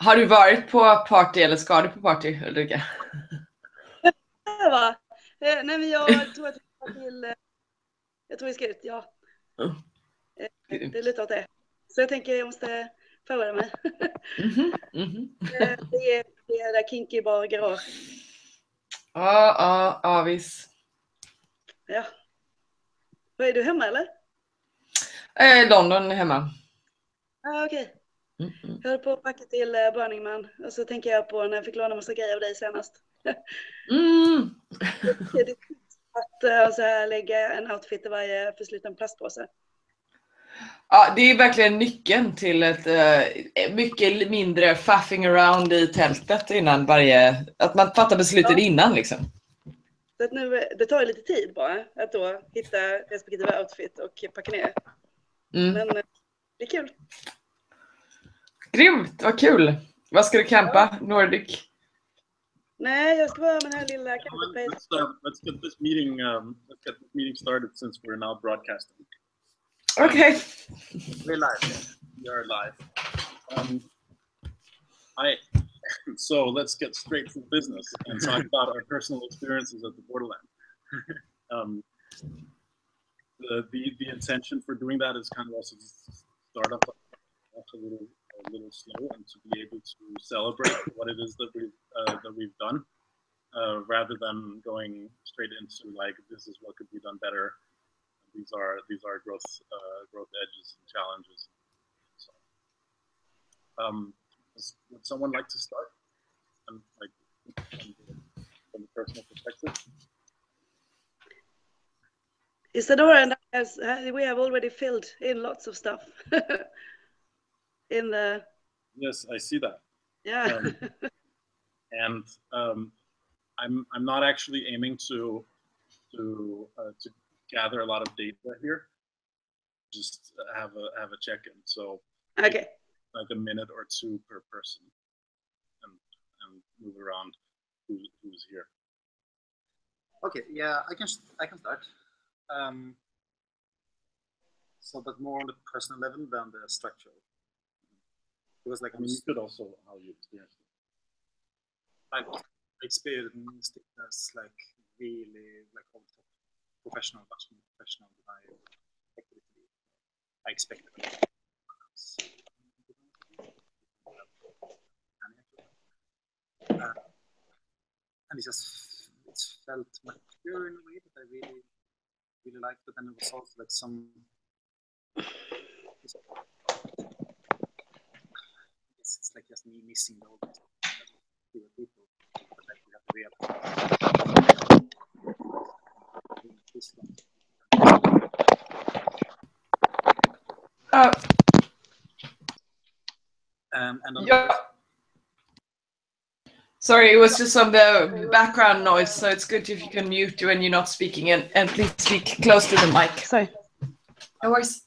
Har du varit på party eller ska du på party, Ulrika? Va? Nej, men jag tror att vi ska till... Jag tror vi ska ut, ja. Det är lite åt det. Så jag tänker jag måste förbereda mig. Det är där kinky bar garage. Ja, visst. Ja. Är du hemma eller? London är hemma. Okej. Jag höll på att packa till Burning Man. Och så tänker jag på när jag fick låna massa grejer av dig senast. Det är att så här, lägga en outfit i varje försluten plastpåse. Ja, det är verkligen nyckeln till ett mycket mindre faffing around i tältet innan att man fattar besluten innan liksom. Så att nu, det tar ju lite tid bara att då hitta respektive outfit och packa ner. Men det är kul. Grymt, vad kul. Vad ska du campa? Ja. Nordic? Nej, jag ska vara med den här lilla let's get this meeting started since we're now broadcasting. Okay. We're live. We are live. So let's get straight to business and talk about our personal experiences at the Borderland. The intention for doing that is kind of also to start off a little slow and to be able to celebrate what it is that we've done, rather than going straight into like this is what could be done better. These are growth edges and challenges. So, would someone like to start? And from a personal perspective. Isadora, we have already filled in lots of stuff. Yes, I see that. Yeah. And I'm not actually aiming to gather a lot of data here. Just have a check-in. So okay, like a minute or two per person, and move around who's here. Okay, yeah, I can start. So, but more on the personal level than the structural. Because like you could also how you experienced it. I experienced it as like really like all top professional, much more professional than I expected it to be. I expected it. And it felt mature in a way that I really liked, but then it was also like some. It's like just me missing the old people, but like we have to realize. And yeah. Sorry, it was just some background noise, so it's good if you can mute when you're not speaking, and please speak close to the mic. Sorry. No worries.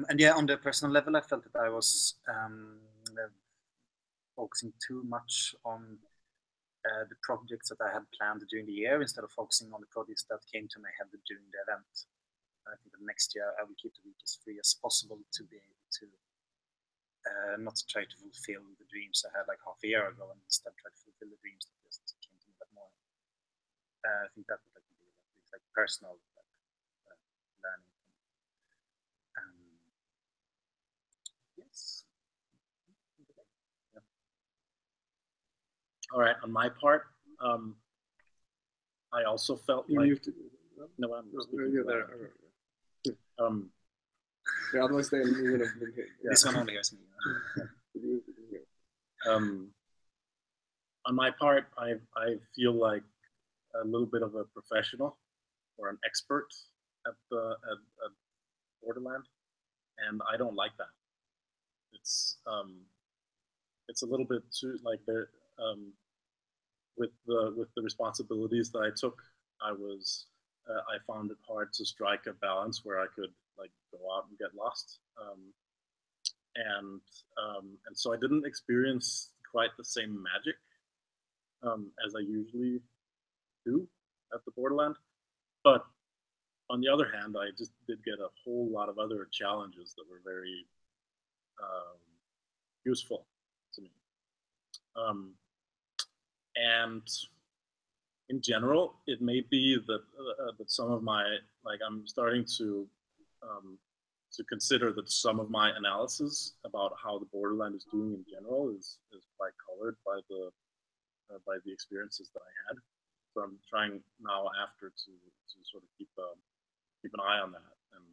And yeah, on the personal level, I felt that I was focusing too much on the projects that I had planned during the year instead of focusing on the projects that came to my head during the event. I think that next year I will keep the week as free as possible to be able to not try to fulfill the dreams I had like half a year ago, and instead try to fulfill the dreams that just came to me that morning. I think that would be like personal learning. Yes. Yeah. All right. On my part, I also felt like no, I'm speaking there. Yeah, otherwise they would have been here. This one only hears me. On my part, I feel like a little bit of a professional or an expert at Borderland, and I don't like that. It's a little bit too like there with the responsibilities that I took. I found it hard to strike a balance where I could like go out and get lost, and so I didn't experience quite the same magic as I usually do at the Borderland. But on the other hand, I just did get a whole lot of other challenges that were very useful to me. And in general, it may be that that some of my, like, I'm starting to consider that some of my analysis about how the borderland is doing in general is quite colored by the experiences that I had. So I'm trying now after to sort of keep an eye on that, and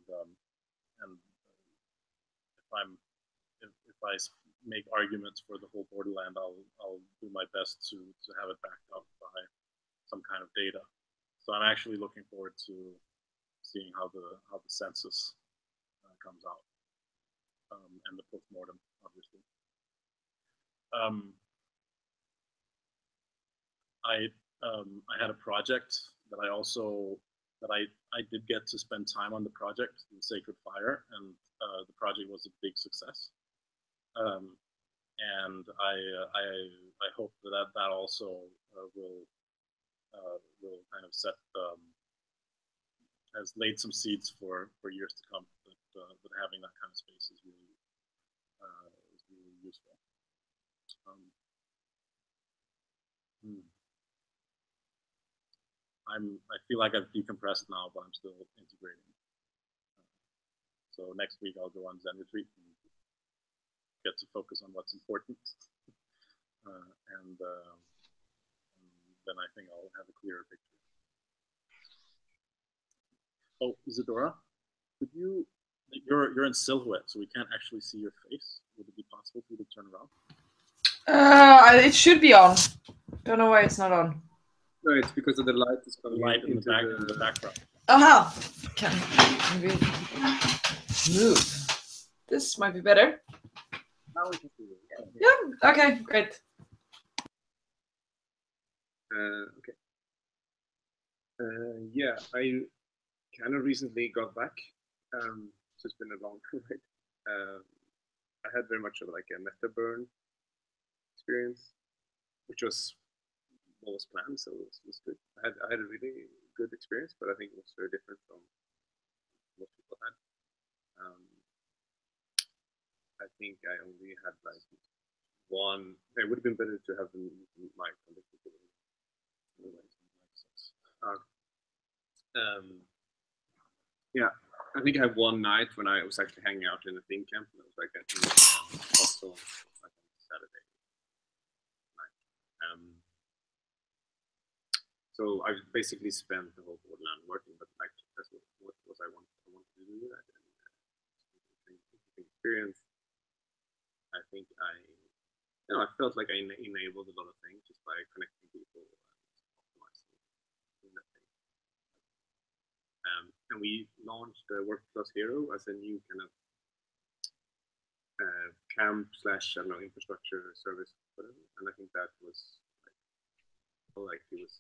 if I make arguments for the whole borderland, I'll do my best to have it backed up by some kind of data. So I'm actually looking forward to seeing how the census comes out, and the postmortem, obviously. I had a project that I did get to spend time on the project, the Sacred Fire, and the project was a big success. And I hope that also will kind of has laid some seeds for years to come. That having that kind of space is really useful. I feel like I've decompressed now, but I'm still integrating. So next week I'll go on Zen retreat and get to focus on what's important, and then I think I'll have a clearer picture. Oh, Isadora, could you? You're in silhouette, so we can't actually see your face. Would it be possible for you to turn around? It should be on. Don't know why it's not on. No, it's because of the light is coming in the background. Aha! Can maybe move. This might be better. Now we can see it. Yeah. Okay. Great. Okay. Yeah, I kind of recently got back. So it's been a long ride. I had very much of like a meta burn experience, which was what was planned, so it was good. I had a really good experience, but I think it was very different from what people had. I think I only had like one. It would have been better to have the mic on the computer. Yeah, I think I had one night when I was actually hanging out in a thing camp, and it was like at also like on Saturday night. So I basically spent the whole Borderland working, but like that's what was I wanted to do with that. And experience. I think I felt like I enabled a lot of things just by connecting people and optimizing that thing. And we launched Work Plus Hero as a new kind of camp / infrastructure service, and I think that was like it was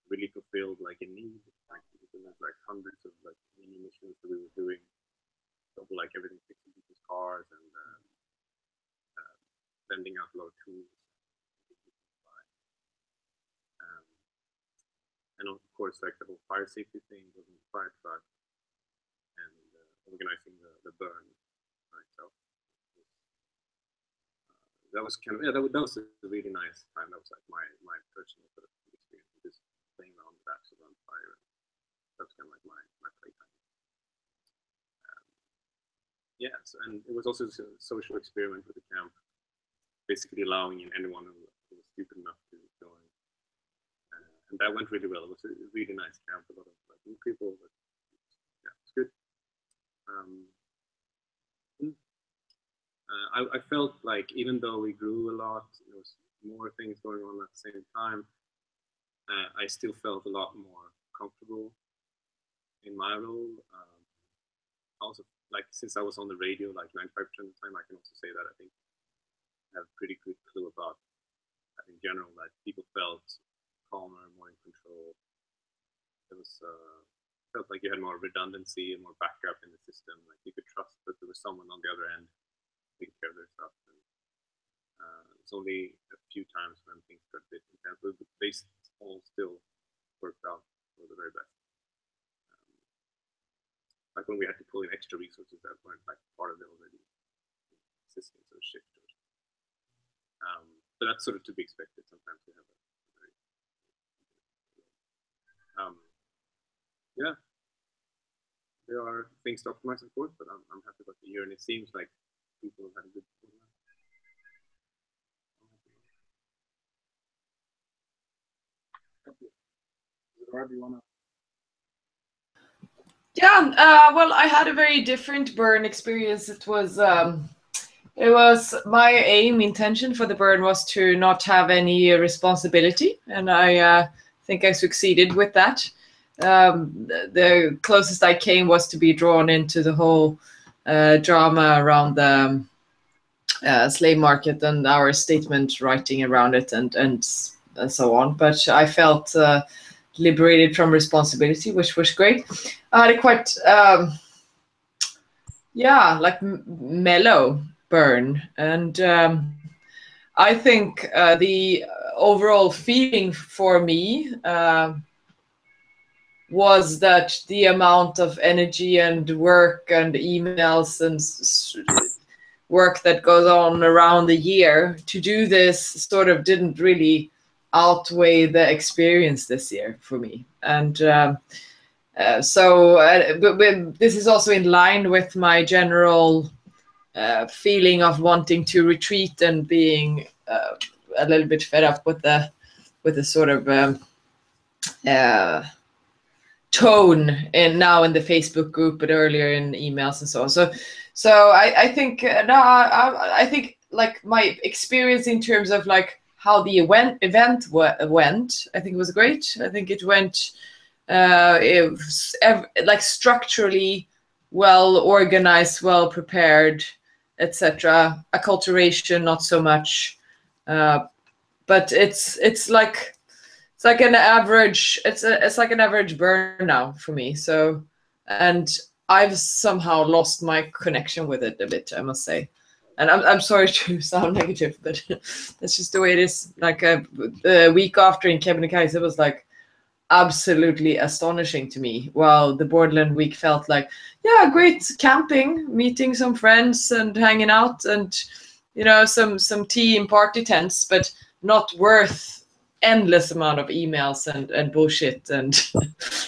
really fulfilled like a need. Like there was like hundreds of like mini missions that we were doing, so like everything fixing people's cars and sending out a lot of tools. And of course, like the whole fire safety thing, building the fire truck, and organizing the burn itself. That was kind of that was a really nice time. That was like my personal sort of experience, just playing around with axes on fire. That was kind of like my playtime. Yes, and it was also a social experiment with the camp, basically allowing anyone who was stupid enough to join. And that went really well. It was a really nice camp, a lot of like, new people. But, yeah, it's good. I felt like even though we grew a lot, there was more things going on at the same time. I still felt a lot more comfortable in my role. Also, like since I was on the radio, like 95% of the time, I can also say that I think I have a pretty good clue about, in general, that people felt calmer, more in control. It was felt like you had more redundancy and more backup in the system. Like you could trust that there was someone on the other end taking care of their stuff. And, it's only a few times when things got a bit intense, but they all still worked out for the very best. Like when we had to pull in extra resources that weren't like part of the already existing sort of shift. But that's sort of to be expected. Sometimes we have yeah, there are things to optimize, of course, but I'm happy about the year, and it seems like people have had a good do you want to? Yeah, well, I had a very different burn experience. It was my intention for the burn was to not have any responsibility, and I think I succeeded with that. The closest I came was to be drawn into the whole drama around the slave market and our statement writing around it and so on. But I felt liberated from responsibility, which was great. I had a quite like mellow burn, and I think the overall feeling for me was that the amount of energy and work and emails and work that goes on around the year to do this sort of didn't really outweigh the experience this year for me. And but this is also in line with my general feeling of wanting to retreat and being a little bit fed up with the sort of tone in the Facebook group, but earlier in emails and so on. So I think I think like my experience in terms of like how the event went, I think it was great. I think it went like structurally well organized, well prepared, etc. Acculturation, not so much, but it's like an average. It's like an average burn now for me. So, and I've somehow lost my connection with it a bit, I must say. And I'm sorry to sound negative, but that's just the way it is. Like the week after in Kebnekaise, it was like absolutely astonishing to me. While the Borderland week felt like, yeah, great camping, meeting some friends and hanging out, and some tea in party tents, but not worth endless amount of emails and bullshit and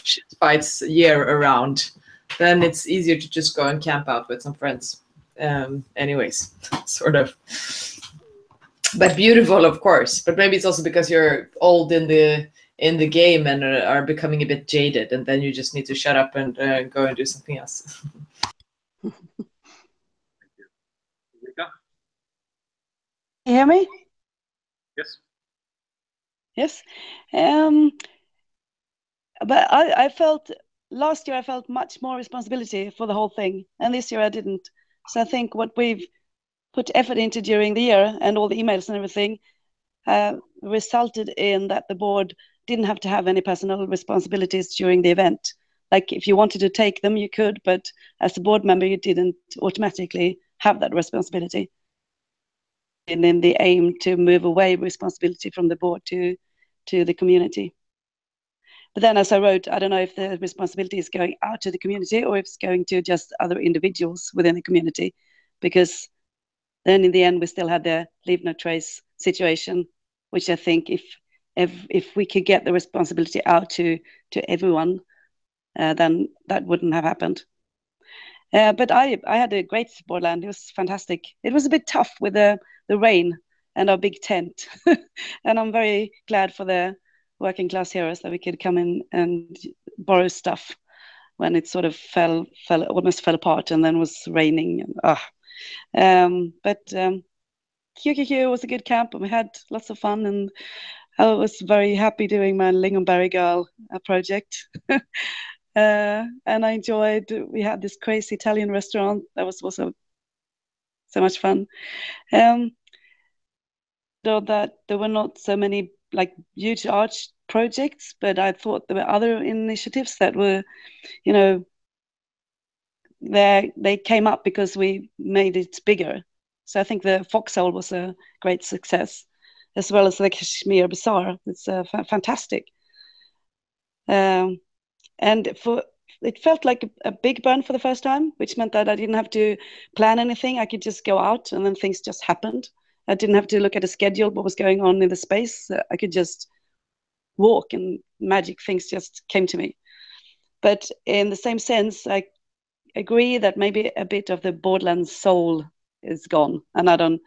shit fights year around. Then it's easier to just go and camp out with some friends. Anyways, sort of. But beautiful, of course. But maybe it's also because you're old in the game and are becoming a bit jaded, and then you just need to shut up and go and do something else. Thank you. Rika? Can you hear me? Yes. Yes. But I felt last year I felt much more responsibility for the whole thing, and this year I didn't. So I think what we've put effort into during the year and all the emails and everything resulted in that the board didn't have to have any personal responsibilities during the event. Like if you wanted to take them, you could, but as a board member, you didn't automatically have that responsibility. And in the aim to move away responsibility from the board to the community. But then as I wrote, I don't know if the responsibility is going out to the community or if it's going to just other individuals within the community, because then in the end, we still had the leave no trace situation, which I think if we could get the responsibility out to everyone, then that wouldn't have happened. But I had a great Borderland. It was fantastic. It was a bit tough with the rain and our big tent. And I'm very glad for the working class heroes that we could come in and borrow stuff when it sort of almost fell apart and then was raining. But QQQ was a good camp and we had lots of fun, and I was very happy doing my Lingonberry Girl project. And I enjoyed, we had this crazy Italian restaurant that was also so much fun. Though that there were not so many like huge arch projects, but I thought there were other initiatives that were, they came up because we made it bigger. So I think the Foxhole was a great success, as well as the Kashmir Bazaar. It's fantastic. And for it felt like a big burn for the first time, which meant that I didn't have to plan anything. I could just go out and then things just happened. I didn't have to look at a schedule, what was going on in the space. I could just walk and magic things just came to me. But in the same sense, I agree that maybe a bit of the Borderland soul is gone. And I don't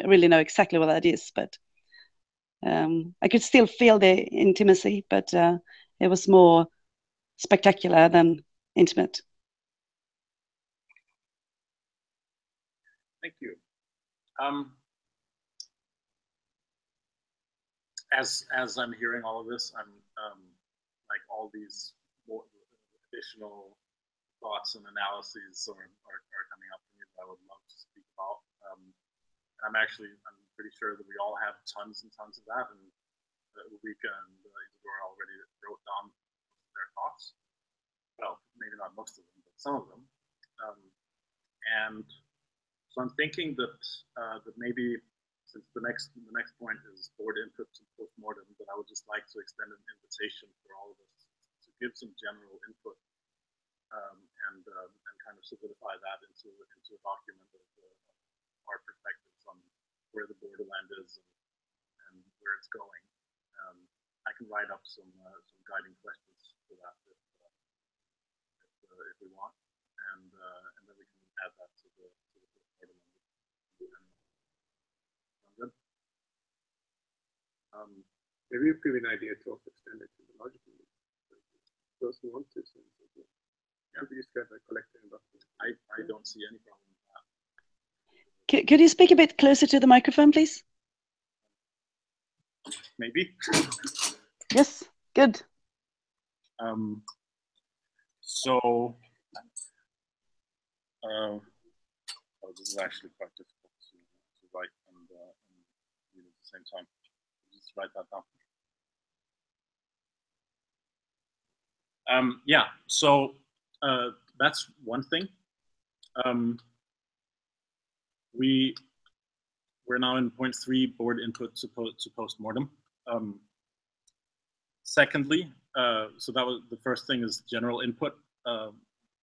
really know exactly what that is, but I could still feel the intimacy, but it was more spectacular than intimate. Thank you. As I'm hearing all of this, I'm like all these more additional thoughts and analyses are coming up for me that I would love to speak about. I'm pretty sure that we all have tons and tons of that, and Ulrika and Isadora already wrote down their thoughts. Well, maybe not most of them, but some of them. And so I'm thinking that that maybe, since the next point is board input to post-mortem, that I would just like to extend an invitation for all of us to give some general input and kind of solidify that into a document of our perspectives on where the borderland is and where it's going. I can write up some guiding questions for that if we want, and then we can add that to the borderland. Sound good? Maybe it could be an idea to also extend it to the larger community. Those who want to. Yeah, we just have a collective document. I don't see any problem with that. Could you speak a bit closer to the microphone, please? Maybe. Yes, good. This is actually quite difficult to write and read at the same time. Just write that down. Yeah, so that's one thing. We're now in point 3, board input to post-mortem. Secondly, so that was the first thing, is general input,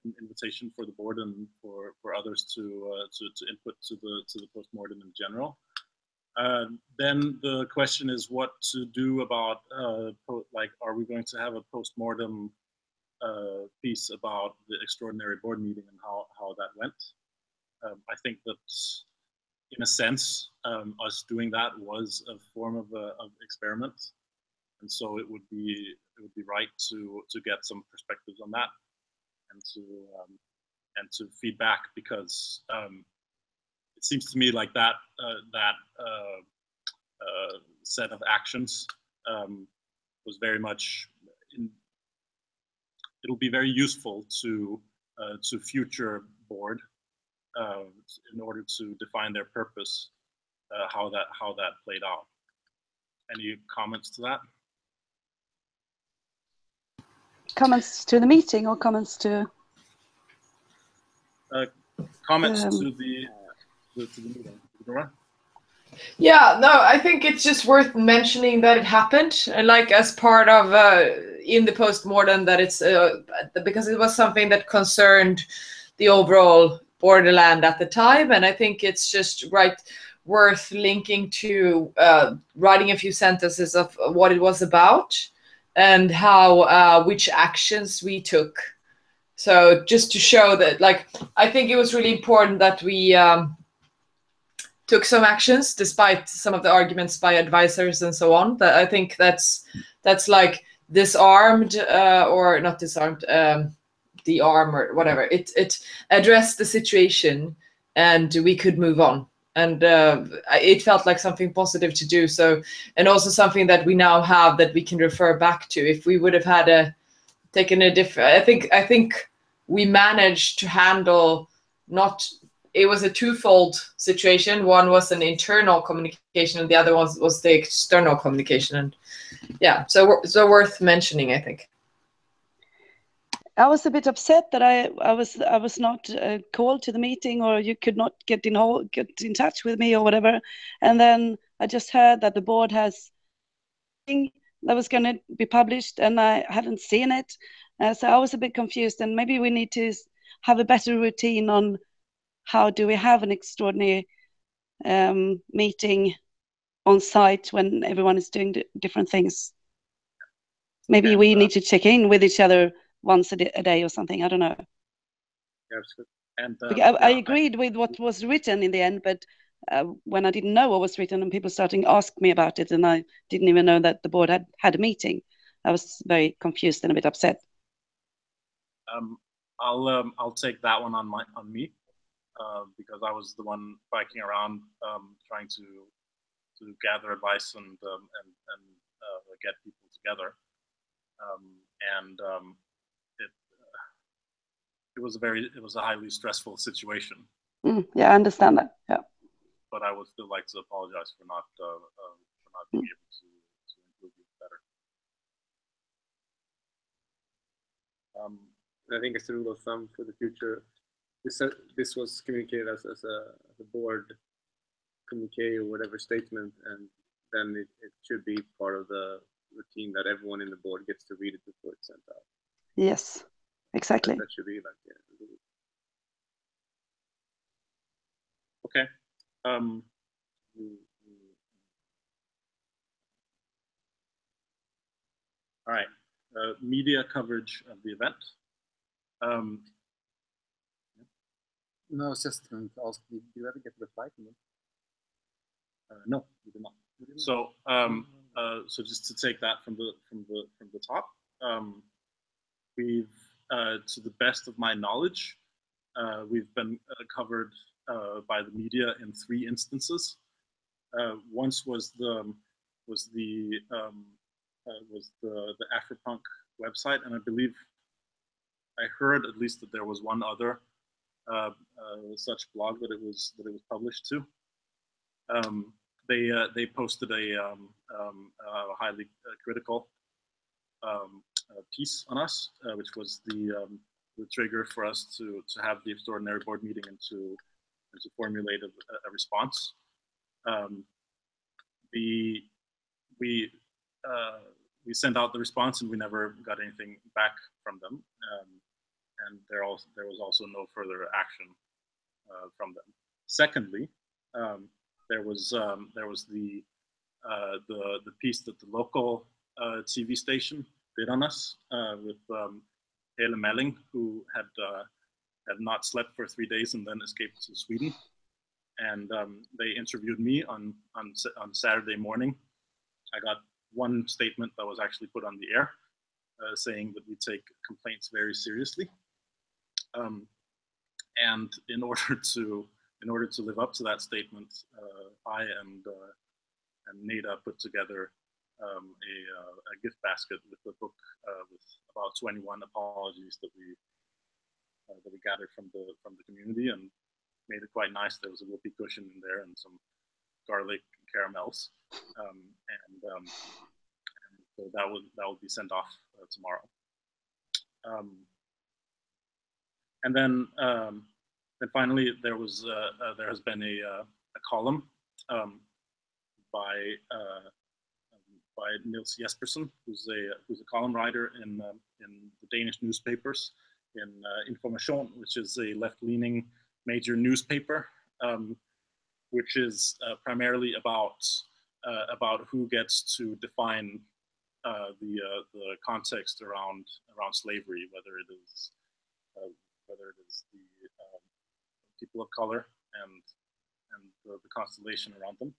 invitation for the board and for others to input to the post-mortem in general. Then the question is what to do about like, are we going to have a post-mortem piece about the extraordinary board meeting and how that went? I think that, in a sense, us doing that was a form of experiment, and so it would be right to get some perspectives on that and to feedback, because it seems to me like that set of actions was very much it'll be very useful to future board in order to define their purpose, how that played out. Any comments to that? Comments to the meeting or comments to? Comments to the meeting. Yeah, no, I think it's just worth mentioning that it happened, and like as part of in the post-mortem, that it's because it was something that concerned the overall Borderland at the time, and I think it's just worth linking to writing a few sentences of what it was about and how which actions we took. So just to show that, like, I think it was really important that we took some actions despite some of the arguments by advisors and so on. That I think that's like disarmed or not disarmed, the arm or whatever. It addressed the situation and we could move on. And it felt like something positive to do. So, and also something that we now have that we can refer back to. If we would have had taken a different, I think we managed to handle it was a twofold situation. One was an internal communication and the other one was the external communication. And yeah, so worth mentioning, I think. I was a bit upset that I was not called to the meeting, or you could not get in touch with me or whatever. And then I just heard that the board has that was going to be published, and I haven't seen it. So I was a bit confused, and maybe we need to have a better routine on how do we have an extraordinary meeting on site when everyone is doing different things. Maybe we need to check in with each other once a day or something. I don't know. Yeah, absolutely. And I agreed with what was written in the end, but when I didn't know what was written and people starting to ask me about it, and I didn't even know that the board had a meeting, I was very confused and a bit upset. I'll take that one on me because I was the one biking around trying to gather advice and get people together, it was a highly stressful situation. Yeah, I understand that. Yeah. But I would still like to apologize for not being able to include you better. I think as a rule of thumb for the future, this was communicated as a board communique or whatever statement, and then it should be part of the routine that everyone in the board gets to read it before it's sent out. Yes, exactly. That should be like, yeah. Okay. All right. Media coverage of the event. No, I was just going to ask, did you ever get a reply from them? No, we did not. So, so just to take that from the top, we've, to the best of my knowledge, we've been covered by the media in 3 instances. Once was the Afropunk website, and I believe I heard at least that there was one other such blog that it was published to. They posted a highly critical piece on us, which was the trigger for us to have the extraordinary board meeting and to formulate a response. We sent out the response and we never got anything back from them, and there was also no further action from them. Secondly, there was the piece that the local TV station did on us with Hele Melling, who had not slept for 3 days and then escaped to Sweden. And they interviewed me on Saturday morning. I got one statement that was actually put on the air saying that we take complaints very seriously. And in order to live up to that statement, I and Neda put together a gift basket with a book with about 21 apologies that we gathered from the community, and made it quite nice. There was a whoopee cushion in there and some garlic and caramels, and so that will be sent off tomorrow. And then finally, there has been a column by Niels Jespersen, who's a column writer in the Danish newspapers, in Information, which is a left-leaning major newspaper, which is primarily about who gets to define the context around slavery, whether it is the people of color and the constellation around them,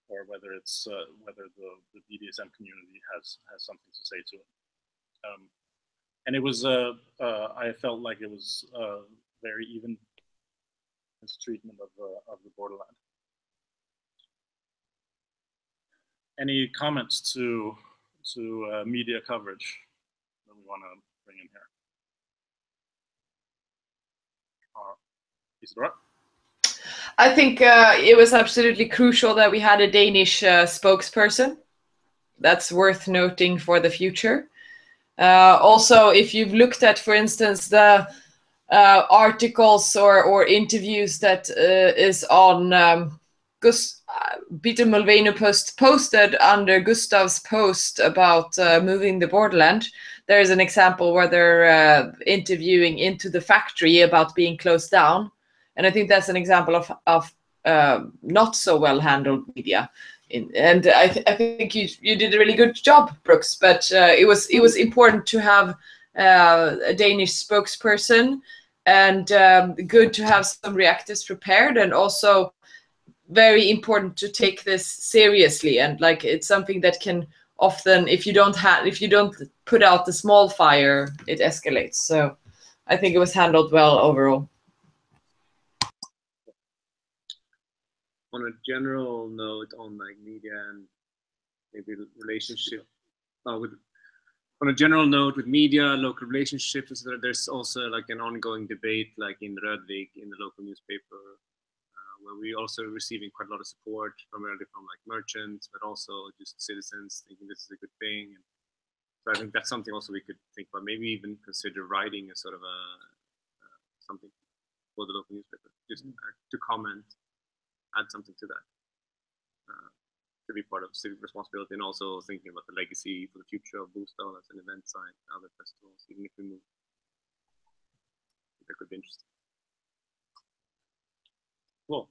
or whether it's whether the BDSM community has something to say to it. And it was I felt like it was very even treatment of the borderland. Any comments to media coverage that we want to bring in here? Isidora? I think it was absolutely crucial that we had a Danish spokesperson. That's worth noting for the future. Also, if you've looked at, for instance, the articles or interviews that is on Peter Mulvey posted under Gustav's post about moving the Borderland. There is an example where they're interviewing into the factory about being closed down, and I think that's an example of not so well handled media. And I think you did a really good job, Brooks. But it was important to have a Danish spokesperson, and good to have some reactors prepared, and also very important to take this seriously. And like, it's something that can often, if you don't put out the small fire, it escalates. So I think it was handled well overall. On a general note on like media and maybe relationship on a general note with media, local relationships, there's also like an ongoing debate like in Rödvik, in the local newspaper, where we're also receiving quite a lot of support, primarily from like merchants, but also just citizens thinking this is a good thing. And so I think that's something also we could think about, maybe even consider writing a sort of a something for the local newspaper, just to comment, add something to that, to be part of civic responsibility, and also thinking about the legacy for the future of Bostad as an event site, other festivals, even if we move. That could be interesting. Cool.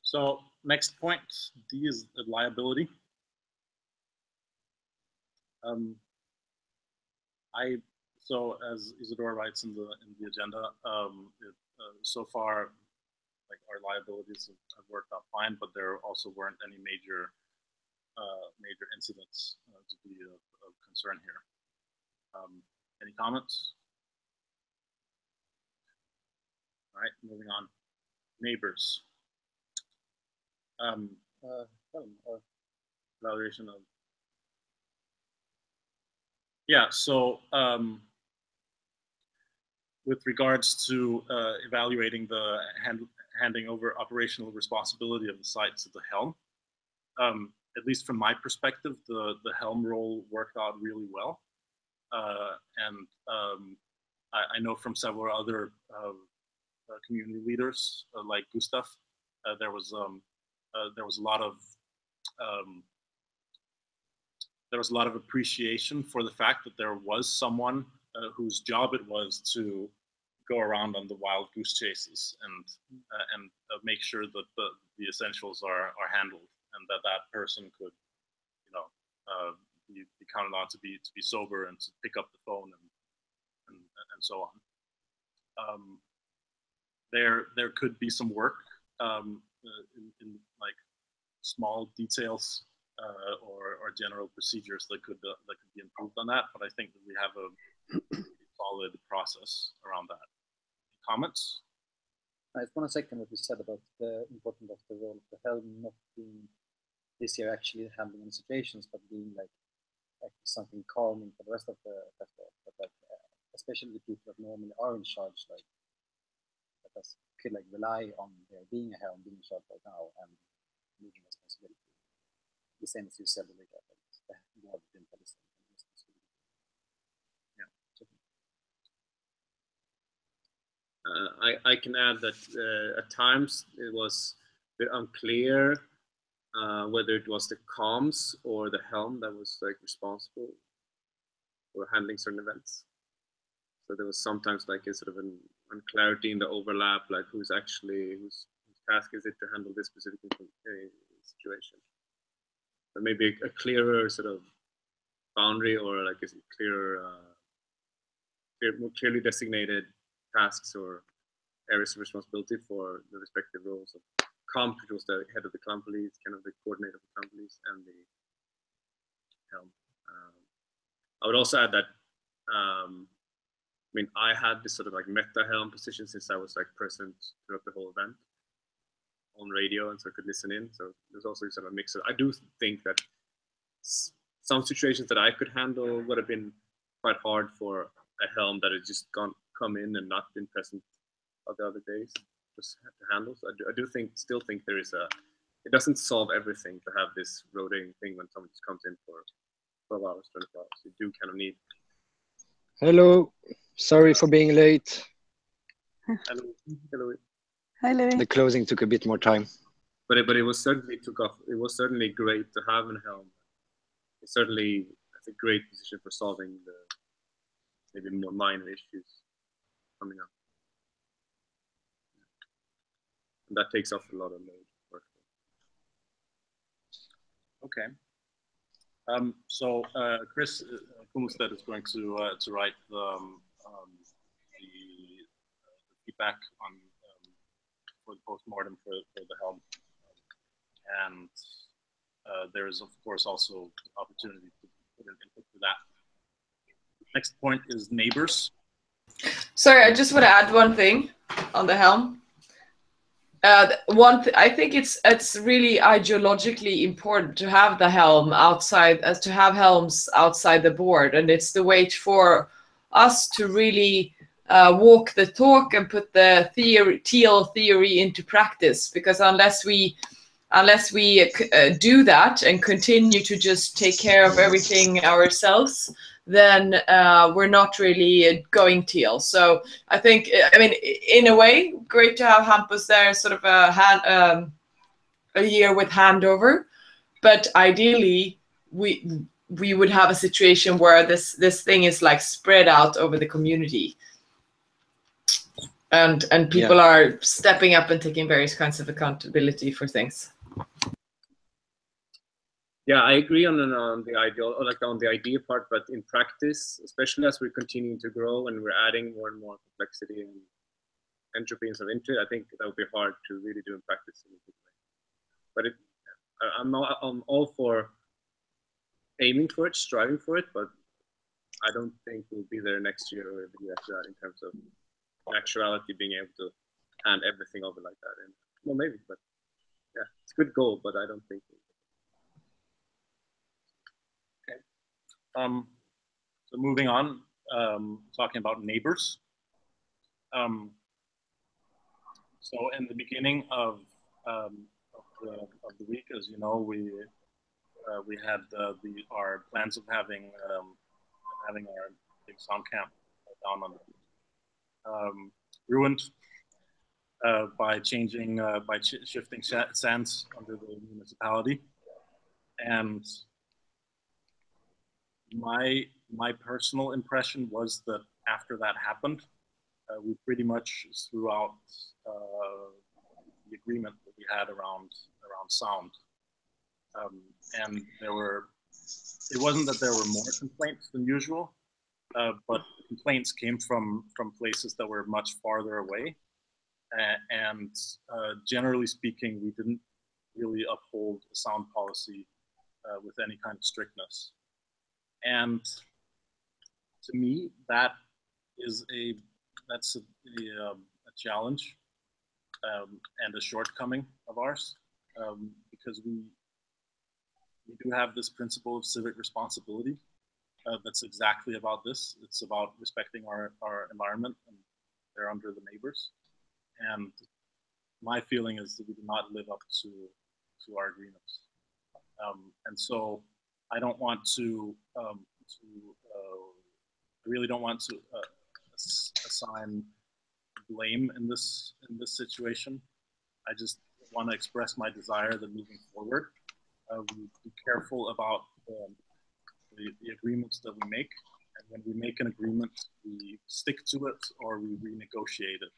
So next point, D is liability. So as Isidore writes in the agenda, so far, like, our liabilities have worked out fine, but there also weren't any major incidents to be of concern here. Any comments? All right, moving on. Neighbors. Evaluation of. Yeah, so with regards to evaluating the handing over operational responsibility of the sites at the helm, at least from my perspective, the helm role worked out really well. And I know from several other community leaders like Gustav, there was a lot of appreciation for the fact that there was someone whose job it was to go around on the wild goose chases and make sure that the essentials are handled, and that person could, be counted on to be sober and to pick up the phone and so on. There could be some work in like small details or general procedures that could be improved on that, but I think that we have a solid process around that. Comments? I just want to second what you said about the importance of the role of the helm not being this year actually handling the situations, but being like something calming for the rest of the festival. But like especially the people that normally are in charge, like that could like rely on there being a helm being in charge right now and moving responsibility. The same as you said, like the board didn't have the same responsibility. Yeah. I can add that at times it was a bit unclear whether it was the comms or the helm that was like responsible for handling certain events. So there was sometimes like a sort of an unclarity in the overlap, like whose task is it to handle this specific situation. But maybe a clearer sort of boundary, or like a clearer, more clearly designated tasks or areas of responsibility for the respective roles of Comp, which was the head of the clan police, kind of the coordinator of the clan police, and the helm. I would also add that I mean, I had this sort of like meta helm position since I was like present throughout the whole event on radio, and so I could listen in. So there's also sort of a mix. I do think that some situations that I could handle would have been quite hard for a helm that had just come in and not been present the other days just to handle. So I do still think there is it doesn't solve everything to have this rotating thing when someone just comes in for 12 hours, 24 hours. You do kind of need. Hello, sorry for being late. Hello. Hi, Louis. The closing took a bit more time. but it was certainly took off. It was certainly great to have a helm. It's certainly that's a great position for solving the maybe more minor issues coming up. And that takes off a lot of load. Okay. So Chris Kumstead is going to write the feedback on for the postmortem for the helm, and there is of course also opportunity to put an input to that. Next point is neighbors. Sorry, I just want to add one thing on the helm. I think it's really ideologically important to have the helm outside, as to have helms outside the board, and it's the way for us to really walk the talk and put the teal theory into practice. Because unless we do that and continue to just take care of everything ourselves, then we're not really going teal. So I think, I mean, in a way, great to have Hampus there, sort of a year with handover. But ideally, we would have a situation where this thing is like spread out over the community, and people are stepping up and taking various kinds of accountability for things. Yeah, I agree on the ideal, like on the idea part, but in practice, especially as we're continuing to grow and we're adding more and more complexity and entropy and stuff into it, I think that would be hard to really do in practice in a good way. But I'm all for aiming for it, striving for it, but I don't think we'll be there next year or the year after that in terms of in actuality being able to hand everything over like that. And well, maybe, but yeah, it's a good goal, but I don't think. So moving on, talking about neighbors. So in the beginning of the week, as you know, we had our plans of having our big sound camp down on the ruined by shifting sands under the municipality, and my personal impression was that after that happened, we pretty much threw out the agreement that we had around sound, and it wasn't that there were more complaints than usual, but complaints came from places that were much farther away, and generally speaking, we didn't really uphold a sound policy with any kind of strictness. And to me, that's a challenge and a shortcoming of ours, because we do have this principle of civic responsibility that's exactly about this. It's about respecting our environment and thereunder the neighbors. And my feeling is that we do not live up to our agreements. And so I don't want to, I really don't want to assign blame in this situation. I just want to express my desire that moving forward, we be careful about the agreements that we make. And when we make an agreement, we stick to it or we renegotiate it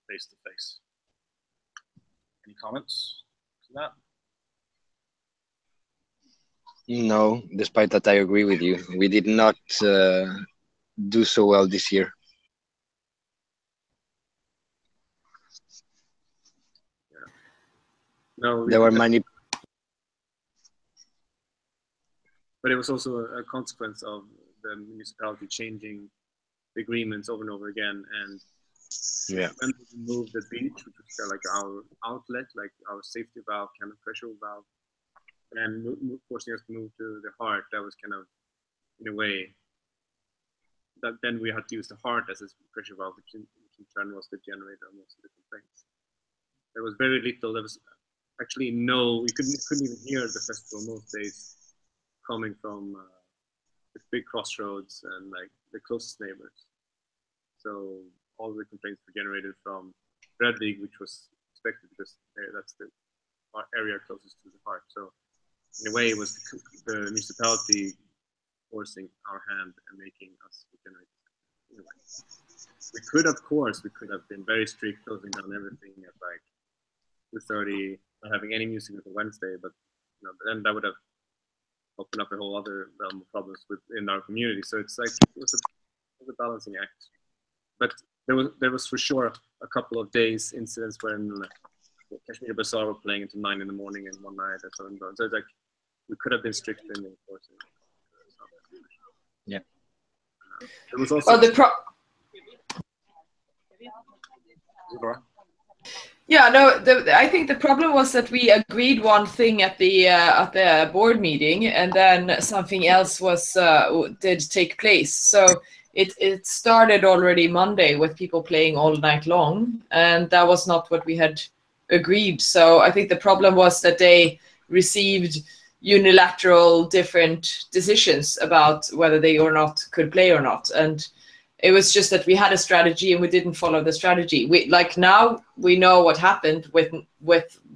face to face. Any comments to that? No, despite that, I agree with you. We did not do so well this year. Yeah. No, There were many. But it was also a consequence of the municipality changing the agreements over and over again. And Yeah. when we moved the beach, which was kind of like our outlet, like our safety valve, kind of pressure valve, and forcing us to move to the heart, that was kind of, in a way, that then we had to use the heart as a pressure valve, which in turn was the generator of most of the complaints. There was very little, there was actually we couldn't even hear the festival most days coming from the big crossroads and like the closest neighbors. So all the complaints were generated from Red League, which was expected because that's the area closest to the park. So in a way, it was the municipality forcing our hand and making us regenerate. Anyway, we could have been very strict, closing down everything at like 2:30, not having any music until Wednesday, but then that would have opened up a whole other realm of problems within our community. So it's like it was a balancing act. But there was for sure a couple of days incidents when Kashmir Bazaar were playing until 9 in the morning and one night or something. So it's like we could have been stricter in enforcing. Yeah. There was also I think the problem was that we agreed one thing at the board meeting, and then something else did take place. So it started already Monday with people playing all night long, and that was not what we had agreed. So I think the problem was that they received unilateral different decisions about whether they or not could play or not, and it was just that we had a strategy and we didn't follow the strategy. Now we know what happened with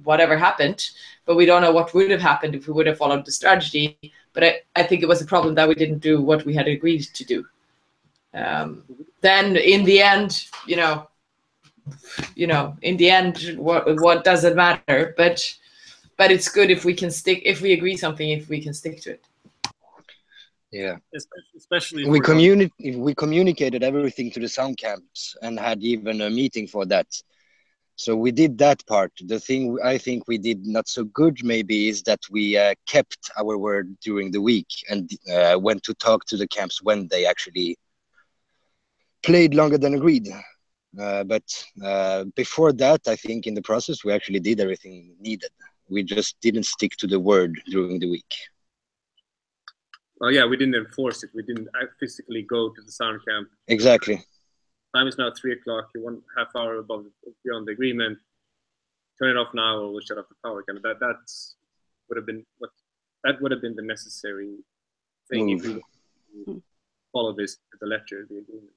whatever happened, but we don't know what would have happened if we would have followed the strategy. But I think it was a problem that we didn't do what we had agreed to do. Then in the end, in the end, what does it matter? But it's good if we agree something, if we can stick to it. Yeah, especially we communicated everything to the sound camps and had even a meeting for that. So we did that part. The thing I think we did not so good maybe is that we kept our word during the week and went to talk to the camps when they actually played longer than agreed. But before that, I think in the process we actually did everything needed. We just didn't stick to the word during the week. Well, yeah, we didn't enforce it. We didn't physically go to the sound camp. Exactly. Time is now 3 o'clock. You're 1 half hour beyond the agreement. Turn it off now, or we'll shut off the power. Kind of that would have been the necessary thing if we would follow this to the letter, the agreement.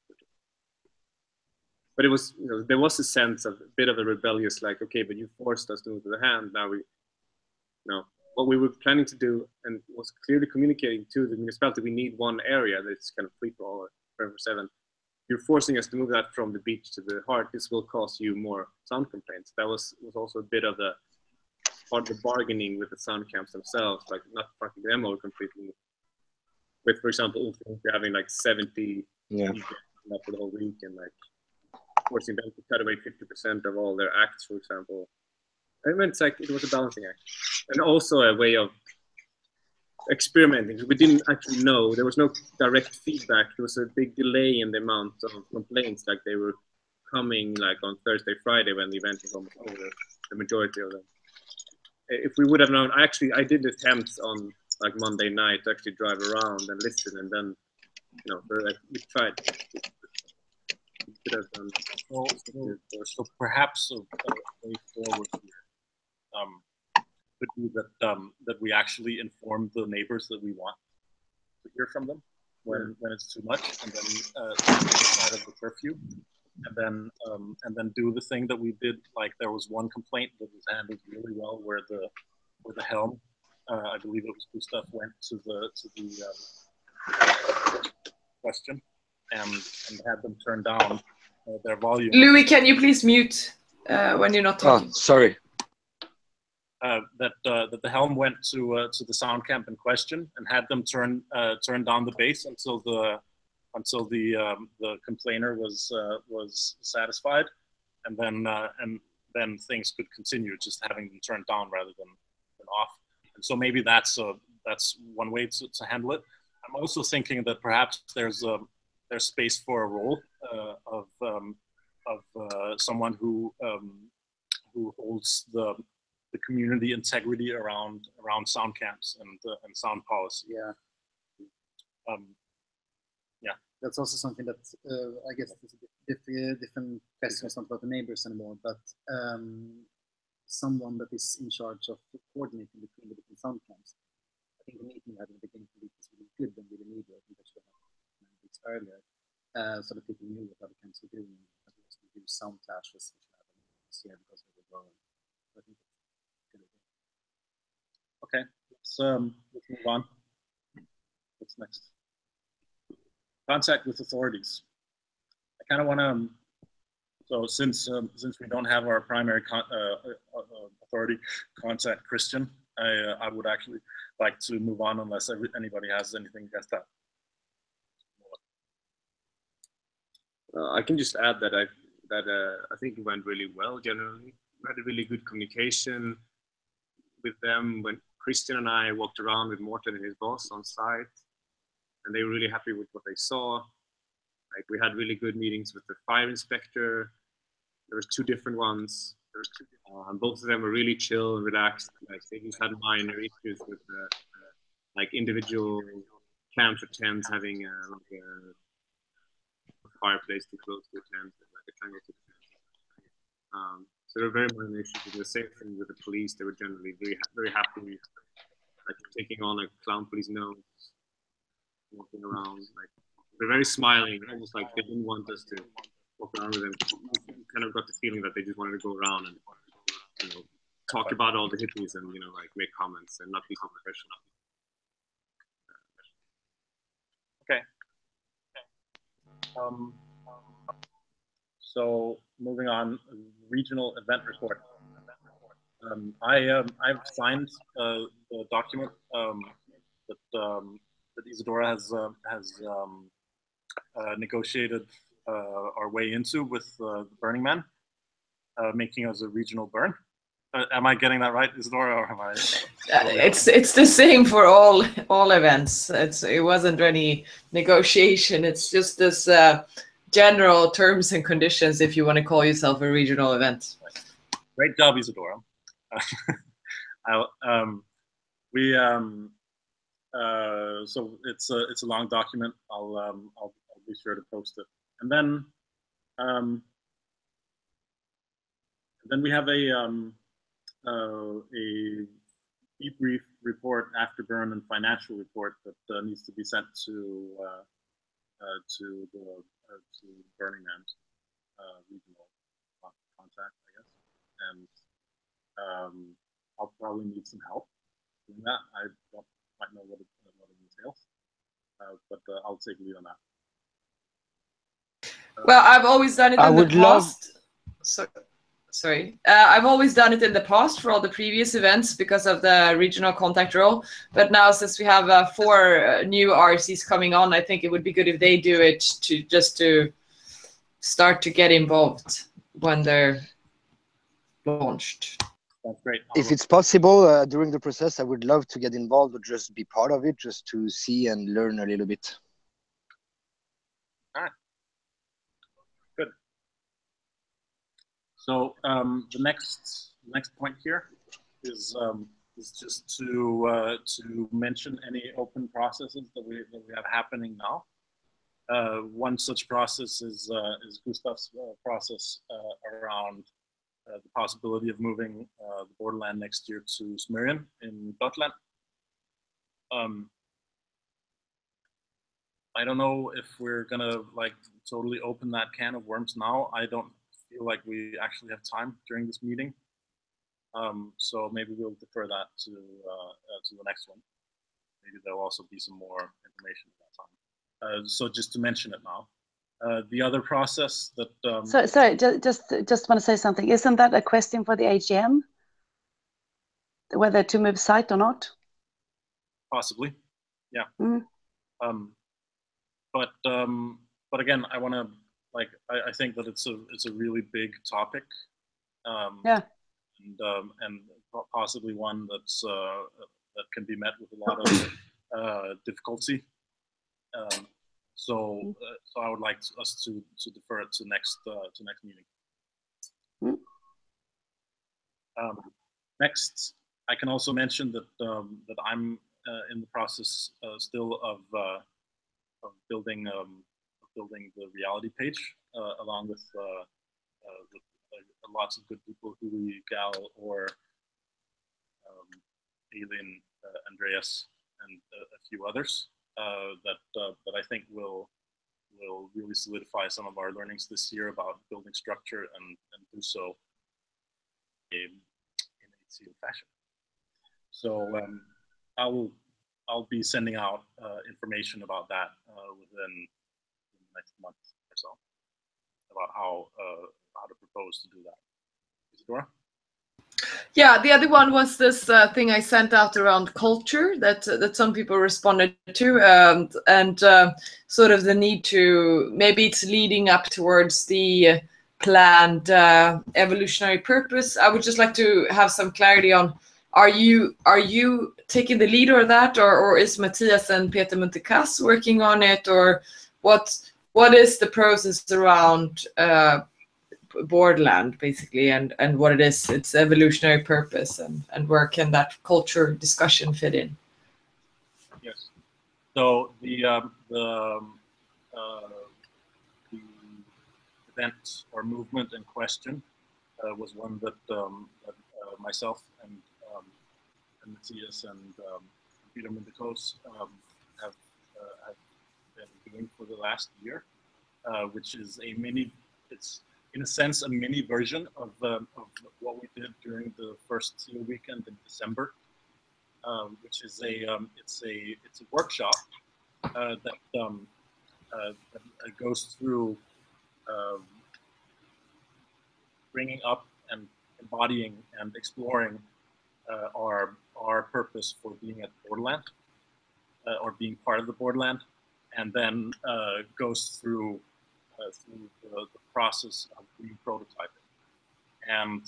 But it was, there was a sense of a bit of a rebellious, like, okay, but you forced us to move to the hand. Now what we were planning to do and was clearly communicating to the municipality, we need one area that's kind of free for all 24/7. You're forcing us to move that from the beach to the heart. This will cause you more sound complaints. That was also a bit of the part of the bargaining with the sound camps themselves, like not fucking them over completely. With, for example, you're having like 70 for the whole week and like forcing them to cut away 50% of all their acts, for example. I mean, it's like it was a balancing act, and also a way of experimenting. We didn't actually know. There was no direct feedback. There was a big delay in the amount of complaints. Like they were coming like on Thursday, Friday when the event was almost over. The majority of them. If we would have known, I did attempts on like Monday night to actually drive around and listen, and then we tried. We could have done. So perhaps a way forward here could be that we actually inform the neighbors that we want to hear from them when it's too much, and then outside of the curfew, and then do the thing that we did. Like there was one complaint that was handled really well, where the helm, I believe it was Gustav, went to the question and had them turn down their volume. Louis, can you please mute when you're not talking? Oh, sorry. That the helm went to the sound camp in question and had them turn down the bass until the complainer was satisfied, and then things could continue, just having them turned down rather than off. And so maybe that's one way to handle it. I'm also thinking that perhaps there's space for a role of someone who holds the community integrity around sound camps and sound policy. Yeah. That's also something that I guess is a different question. It's not about the neighbors anymore, but someone that is in charge of coordinating between the different sound camps. I think the meeting we had in the beginning of the week was really good and really needed. I think that should have happened weeks earlier, so that people knew what other camps were doing. That we also do sound clashes, which happened this year because of the growing. I think that's good. Okay, let's move on. What's next? Contact with authorities. I kind of want to. So since we don't have our primary authority contact, Christian, I would actually like to move on unless anybody has anything against that. I can just add that I think it went really well generally. We had a really good communication with them when Christian and I walked around with Morten and his boss on site, and they were really happy with what they saw. Like, we had really good meetings with the fire inspector. There was 2 different ones. Both of them were really chill and relaxed. Like, they just had minor issues with like individual camps or tents having like a fireplace too close to a tent, like a triangle to the tent. So there were very minor issues. The same thing with the police. They were generally very happy, like taking on a clown police nose, walking around. Like, they're very smiling, almost like they didn't want us to walk around with them. You kind of got the feeling that they just wanted to go around and, you know, talk about all the hippies and, you know, like make comments and not be so professional. Okay. So moving on, regional event report. I've signed the document that Isadora has negotiated our way into with the Burning Man, making us a regional burn. Am I getting that right, Isadora, or am I? It's the same for all events. It wasn't any negotiation. It's just this general terms and conditions if you want to call yourself a regional event. Great job, Isadora. So it's a long document. I'll be sure to post it, and then we have a debrief report, after burn, and financial report that needs to be sent to Burning Man regional contact, I guess, and I'll probably need some help doing that. I don't quite know what it entails, but I'll take lead on that. Well, I've always done it in the past. Sorry. I've always done it in the past for all the previous events because of the regional contact role. But now, since we have 4 new RCs coming on, I think it would be good if they do it to start to get involved when they're launched. That's great. If it's possible, during the process, I would love to get involved or just be part of it, just to see and learn a little bit. All right. Good. So the next point here is just to mention any open processes that we have happening now. One such process is Gustav's process around the possibility of moving the Borderland next year to Smyrien in Gotland. I don't know if we're gonna like totally open that can of worms now. I don't feel like we actually have time during this meeting, so maybe we'll defer that to the next one. Maybe there'll also be some more information at that time. So just to mention it now. The other process that sorry, just want to say something. Isn't that a question for the AGM, whether to move site or not? Possibly, yeah. Mm. But again, I want to I think that it's a really big topic. Yeah. And possibly one that's that can be met with a lot of difficulty. So I would like us to defer it to next meeting. Next, I can also mention that that I'm in the process still of building the reality page along with lots of good people, Hui, Gal, or Eileen, Andreas, and a few others that I think will really solidify some of our learnings this year about building structure and do so in a sealed fashion. So I'll be sending out information about that within the next month or so, about how to propose to do that. Isadora? Yeah, the other one was this thing I sent out around culture that some people responded to, and sort of the need to, maybe it's leading up towards the planned evolutionary purpose. I would just like to have some clarity on, are you taking the lead or that, or is Matthias and Peter Muntekas working on it, or what is the process around Borderland, basically, and what it is, its evolutionary purpose, and where can that culture discussion fit in? Yes. So the event or movement in question was one that, myself and Matthias and Peter Muntekas have been doing for the last year, which is it's in a sense a mini version of what we did during the first Seal weekend in December, which is it's a workshop that goes through bringing up and embodying and exploring our purpose for being at Borderland, or being part of the Borderland, and then goes through the process of re-prototyping. And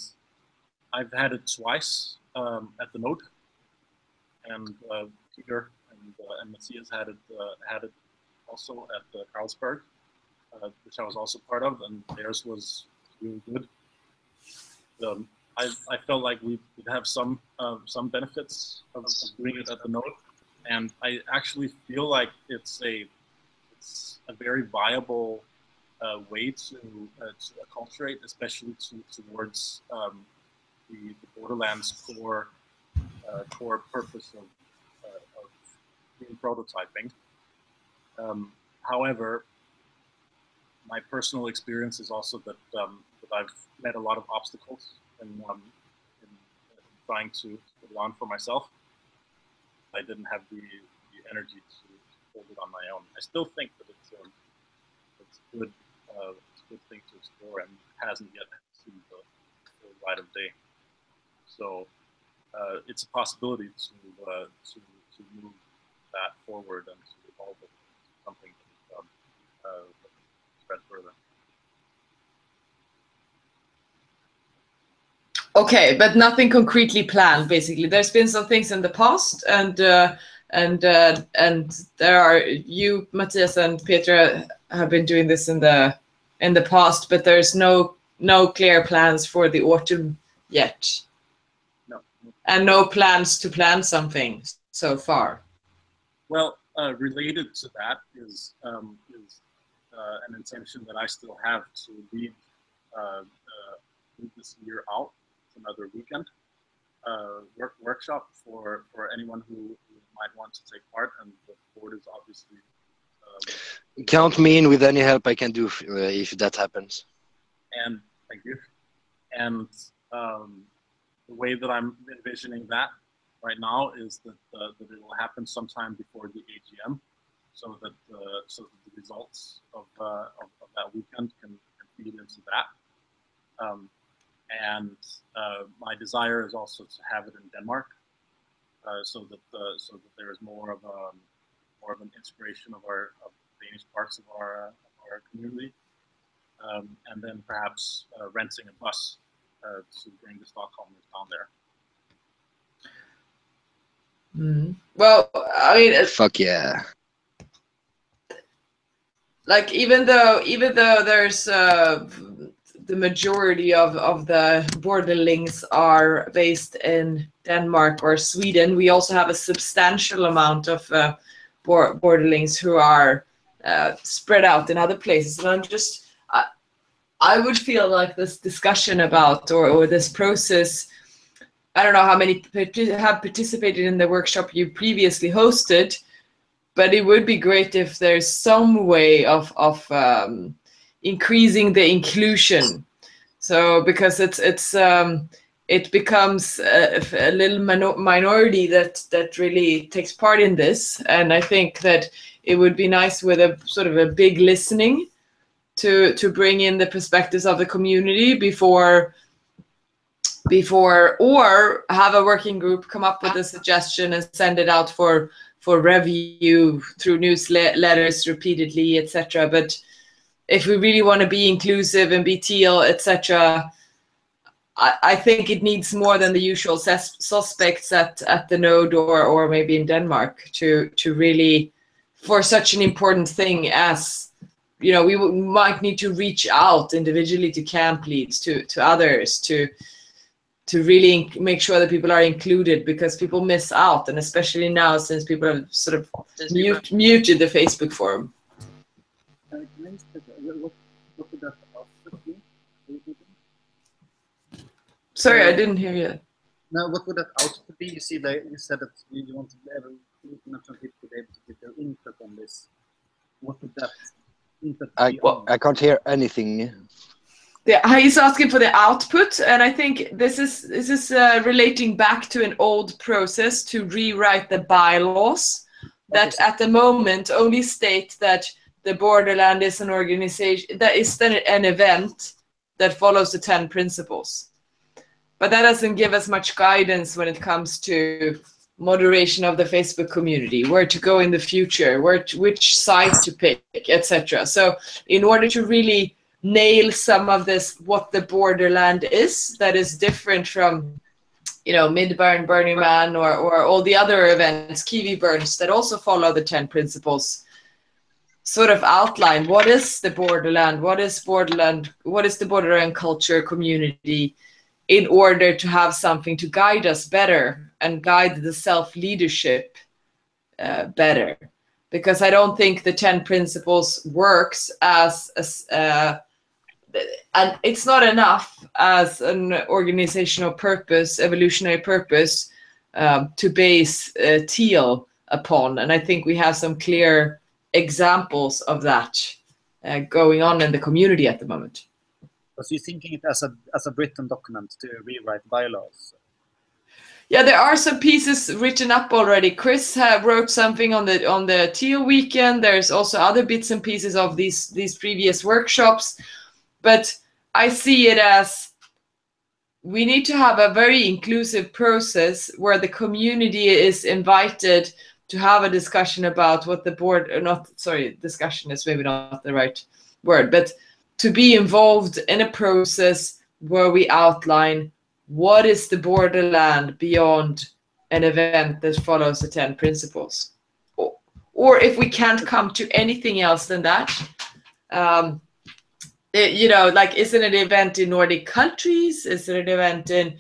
I've had it twice at the Node, and Peter and Matthias had it also at Carlsberg, which I was also part of, and theirs was really good. I felt like we would have some benefits of doing it at the Node, and I actually feel like it's a very viable way to acculturate, especially towards the Borderlands core purpose of being prototyping. However, my personal experience is also that I've met a lot of obstacles in trying to put it on for myself. I didn't have the energy to hold it on my own. I still think that it's good. It's a good thing to explore, and hasn't yet seen the light of day. So it's a possibility to move that forward and to evolve it into something that spread further. Okay, but nothing concretely planned. Basically, there's been some things in the past, and there are, you, Matthias, and Petra have been doing this in the past, but there's no clear plans for the autumn yet. No. And no plans to plan something so far. Well, related to that is an intention that I still have to lead this year out. Another weekend workshop for anyone who might want to take part, and the board is obviously count me in with any help I can do if that happens. And thank you. And the way that I'm envisioning that right now is that it will happen sometime before the AGM, so that the results of that weekend can feed into that. And my desire is also to have it in Denmark, so that there is more of an integration of the Danish parts of our community, and then perhaps renting a bus to bring the Stockholmers down there. Well, I mean, fuck yeah. Like even though there's the majority of the borderlings are based in Denmark or Sweden, we also have a substantial amount of borderlings who are spread out in other places. And I would feel like this discussion about or this process, I don't know how many have participated in the workshop you previously hosted, but it would be great if there's some way of increasing the inclusion. So because it's it becomes a little minority that really takes part in this. And I think that it would be nice with a sort of a big listening to bring in the perspectives of the community before or have a working group come up with a suggestion and send it out for review through newsletters repeatedly, etc. But if we really want to be inclusive and be teal, etc., I think it needs more than the usual suspects at the node or maybe in Denmark to really, for such an important thing as, you know, we might need to reach out individually to camp leads, to others, to really make sure that people are included, because people miss out, and especially now since people have sort of muted the Facebook forum. What would that output be? Sorry, I didn't hear you. Now, what would that output be? You see, like you said that you want to international people to be able to get their input on this. What would that input be? I can't hear anything. He's asking for the output, and I think this is relating back to an old process to rewrite the bylaws that at the moment only state that the Borderland is an organization that is an event that follows the 10 principles. But that doesn't give us much guidance when it comes to moderation of the Facebook community, where to go in the future, which site to pick, etc. So in order to really nail some of this, what the Borderland is, that is different from, you know, Midburn, Burning Man, or all the other events, Kiwi Burns, that also follow the 10 principles, sort of outline what is the Borderland, what is the Borderland culture community, in order to have something to guide us better and guide the self-leadership better. Because I don't think the 10 principles works as and it's not enough as an organizational purpose, evolutionary purpose, to base teal upon. And I think we have some clear examples of that going on in the community at the moment. Was you thinking it as a written document to rewrite bylaws? Yeah, there are some pieces written up already. Chris wrote something on the teal weekend. There's also other bits and pieces of these previous workshops. But I see it as we need to have a very inclusive process where the community is invited to have a discussion about what the board, discussion is maybe not the right word, but to be involved in a process where we outline what is the Borderland beyond an event that follows the 10 principles. Or if we can't come to anything else than that, you know, like, is it an event in Nordic countries? Is it an event in,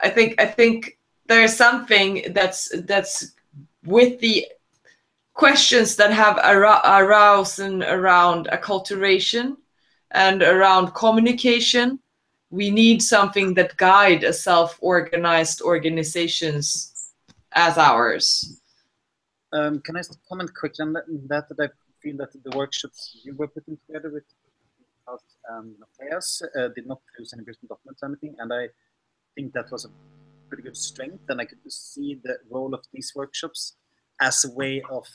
I think there's something that's with the questions that have arisen around acculturation and around communication. We need something that guide a self-organized organizations as ours. Can I comment quickly on that? I feel that the workshops you were putting together with us and Matthias did not produce any written documents or anything, and I think that was a pretty good strength. And I could see the role of these workshops as a way of,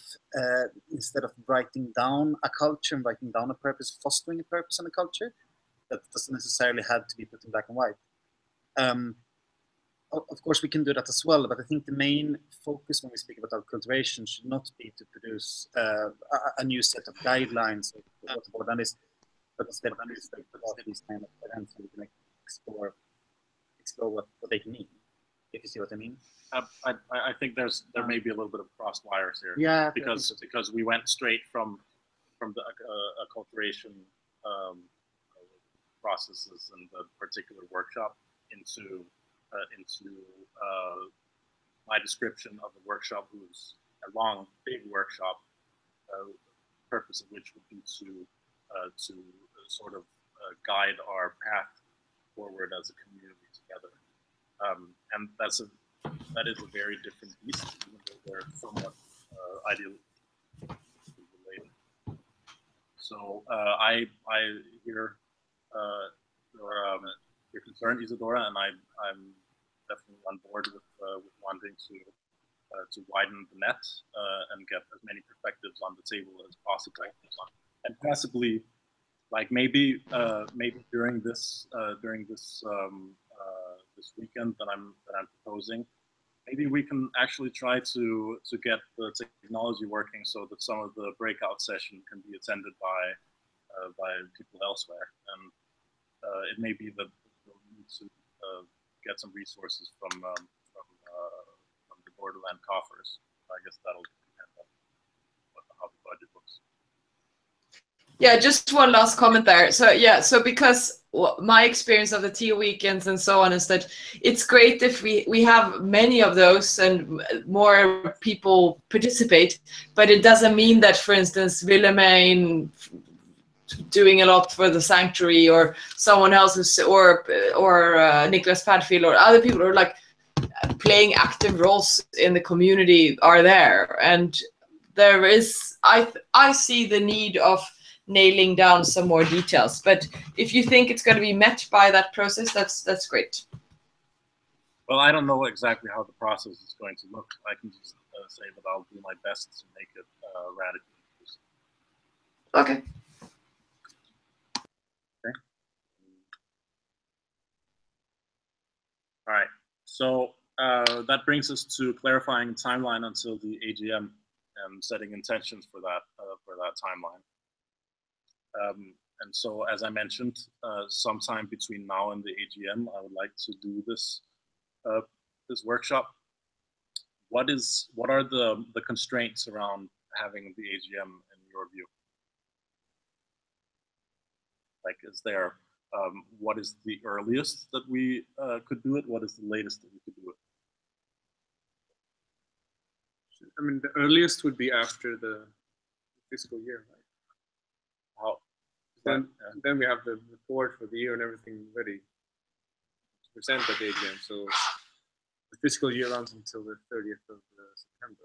instead of writing down a culture and writing down a purpose, fostering a purpose and a culture, that doesn't necessarily have to be put in black and white. Of course, we can do that as well, but I think the main focus when we speak about acculturation should not be to produce a new set of guidelines of what the Borderland is, but instead these kind of events so we can explore what they can mean, if you see what I mean. I think there may be a little bit of cross wires here. Yeah, because we went straight from the acculturation processes and the particular workshop into my description of the workshop, who's a long, big workshop, purpose of which would be to sort of guide our path forward as a community together. And that is a very different beast, even though they're somewhat ideologically related. So I hear your concern, Isadora, and I'm definitely on board with wanting to widen the net and get as many perspectives on the table as possible, and possibly, like maybe during this this weekend that I'm proposing, maybe we can actually try to get the technology working so that some of the breakout session can be attended by people elsewhere, and it may be that we'll need to get some resources from the Borderland coffers. I guess that'll depend on how the budget looks. Yeah, just one last comment there. So yeah, so because my experience of the TO weekends and so on is that it's great if we have many of those and more people participate, but it doesn't mean that, for instance, Wilhelmine doing a lot for the sanctuary or someone else who's, or Nicholas Padfield or other people who are like playing active roles in the community are there. And there is, I see the need of nailing down some more details, but if you think it's going to be met by that process, that's great. Well, I don't know exactly how the process is going to look. I can just say that I'll do my best to make it radically inclusive. Okay. Okay. All right. So that brings us to clarifying timeline until the AGM and setting intentions for that timeline. And so, as I mentioned, sometime between now and the AGM, I would like to do this this workshop. What are the constraints around having the AGM in your view? Like, is there what is the earliest that we could do it? What is the latest that we could do it? I mean, the earliest would be after the fiscal year, right? How? Then we have the report for the year and everything ready to present at the AGM. So the fiscal year runs until the 30th of September.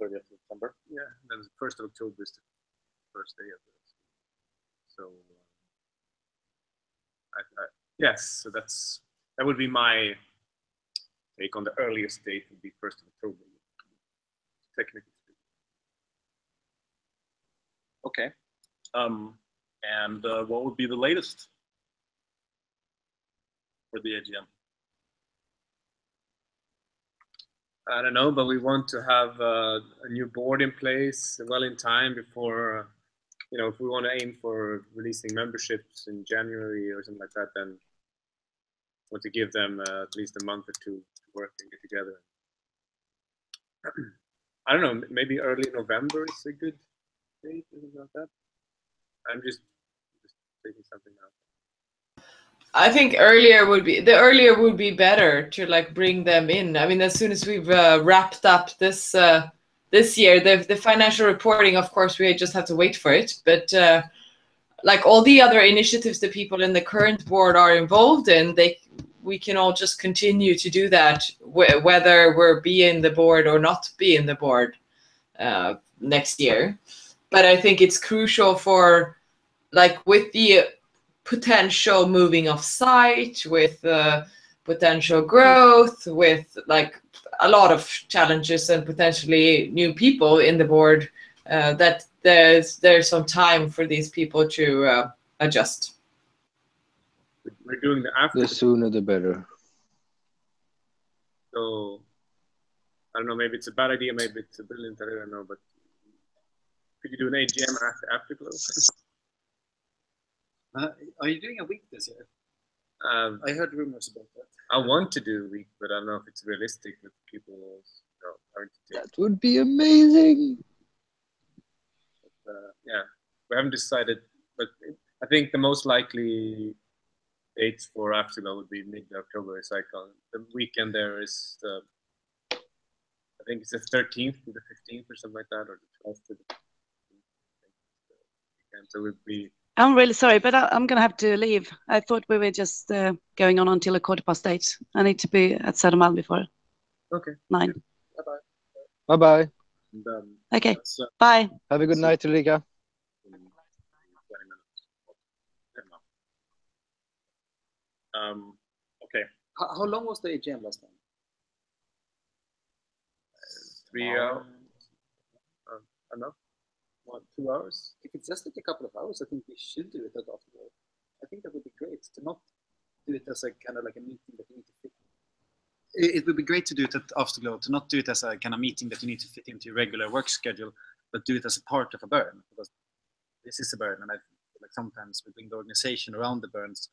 30th of September? Yeah, and then the 1st of October is the first day of this. So yes, so that would be my take on the earliest date would be 1st of October. Technically. Okay. And what would be the latest for the AGM? I don't know, but we want to have a new board in place well in time before, if we want to aim for releasing memberships in January or something like that, then we want to give them at least a month or two to work and get together. I don't know, maybe early November is a good date, something like that. I'm just taking something out. I think earlier would be better to like bring them in. I mean, as soon as we've wrapped up this year, the financial reporting, of course, we just have to wait for it. But like all the other initiatives that people in the current board are involved in, we can all just continue to do that, whether we're being the board or not being the board next year. But I think it's crucial for, like, with the potential moving off site, with potential growth, with like a lot of challenges and potentially new people in the board, that there's some time for these people to adjust. We're doing the after. The sooner the better. So I don't know, maybe it's a bad idea, maybe it's a brilliant idea, I don't know, but could you do an AGM afterglow? Are you doing a week this year? I heard rumors about that. I want to do a week, but I don't know if it's realistic with people. That would be amazing. But, yeah, we haven't decided, but I think the most likely dates for Afterglow would be mid-October. It's like the weekend there is I think it's the 13th to the 15th or something like that, or the 12th to the 15th. So it would be. I'm really sorry, but I'm going to have to leave. I thought we were just going on until 8:15. I need to be at Södermalm before 9. Bye-bye. Bye-bye. Okay, bye. Have a good night, Ulrika. 20 minutes. Okay. How long was the AGM last time? 3 hours. Enough? 1, 2 hours? If it's just like a couple of hours, I think we should do it at Afterglow. I think that would be great to not do it as a kind of like a meeting that you need to fit. It would be great to do it at Afterglow, to not do it as a kind of meeting that you need to fit into your regular work schedule, but do it as a part of a burn, because this is a burn, and I feel like sometimes we bring the organization around the burns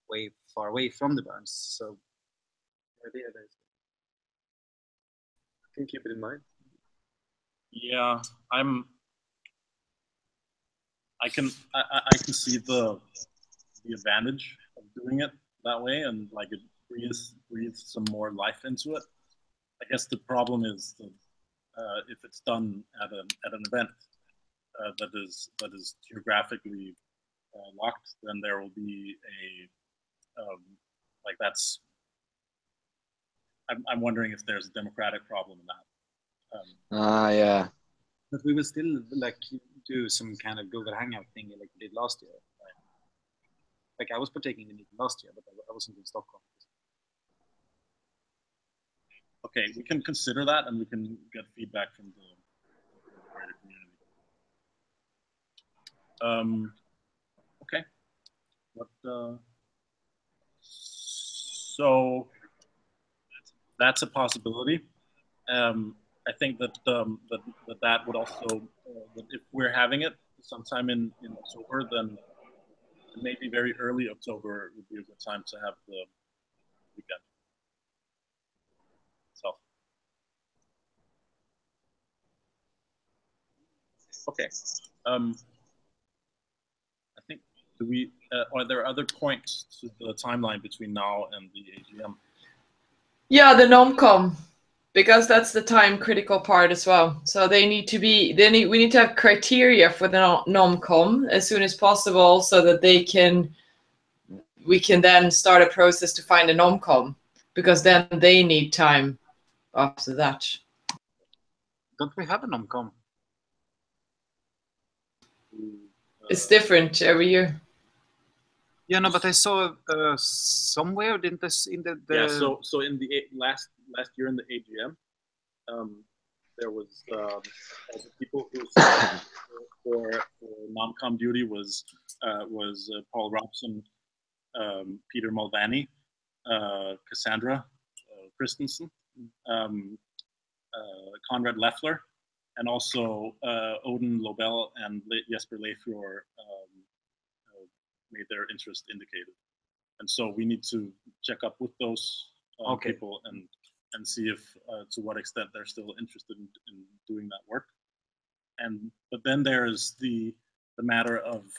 way far away from the burns. So the idea there is, I can keep it in mind. Yeah, I can see the advantage of doing it that way, and like it breathes some more life into it. I guess the problem is that if it's done at an event that is geographically locked, then there will be a like that's. I'm wondering if there's a democratic problem in that. Yeah. but we will still like do some kind of Google Hangout thing like we did last year. Right? Like I was partaking in the meeting last year, but I wasn't in Stockholm. Okay, we can consider that, and we can get feedback from the greater community. Okay. So that's a possibility. I think that that would also, that if we're having it sometime in October, then maybe very early October would be a good time to have the weekend. So, okay. I think, are there other points to the timeline between now and the AGM? Yeah, the NomCom, because that's the time critical part as well. So we need to have criteria for the NomCom as soon as possible, so that we can then start a process to find a NomCom, because then they need time after that. Don't we have a NomCom? It's different every year. Yeah, no, but I saw somewhere, didn't this in the Yeah, so in the last year in the AGM, there was the people who for NomCom duty was Paul Robson, Peter Mulvaney, Cassandra Christensen, Conrad Leffler, and also Odin Lobel and Jesper Leifjord made their interest indicated. And so we need to check up with those people and see if to what extent they're still interested in doing that work. But then there's the matter of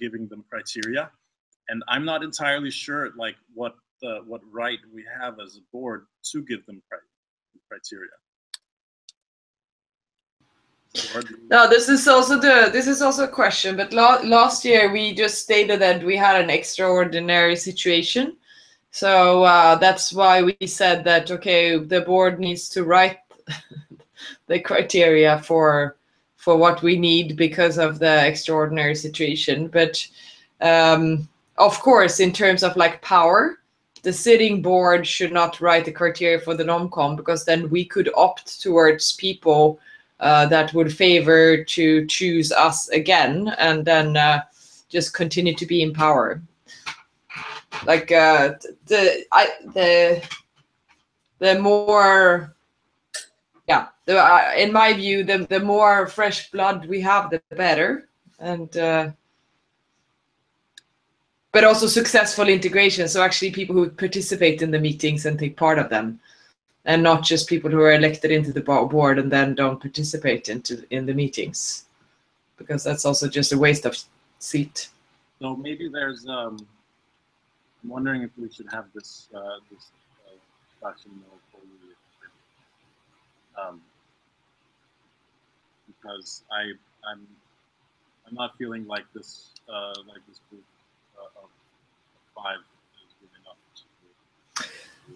giving them criteria, and I'm not entirely sure like what right we have as a board to give them criteria. No, this is also a question. But last year we just stated that we had an extraordinary situation, so that's why we said that okay, the board needs to write the criteria for what we need because of the extraordinary situation. But of course, in terms of like power, the sitting board should not write the criteria for the NomCom, because then we could opt towards people that would favor to choose us again, and then just continue to be in power. Like the more, yeah, in my view, the more fresh blood we have, the better, and but also successful integration. So actually, people who participate in the meetings and take part of them, and not just people who are elected into the board and then don't participate in the meetings, because that's also just a waste of seat. So maybe there's. I'm wondering if we should have this discussion more fully, because I'm not feeling like this group of 5 is good enough.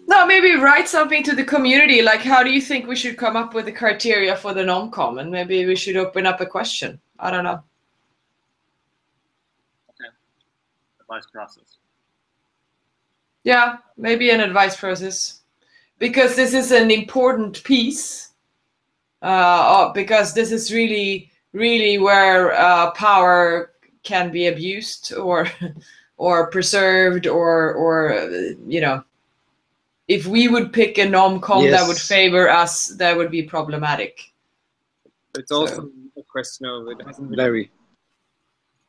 No, maybe write something to the community, like how do you think we should come up with the criteria for the NomCom, and maybe we should open up a question. I don't know. Okay. Advice process. Yeah, maybe an advice process, because this is an important piece. Because this is really, really where power can be abused or or preserved, or you know, if we would pick a nom-com that would Yes. favor us, that would be problematic. It's also a question of it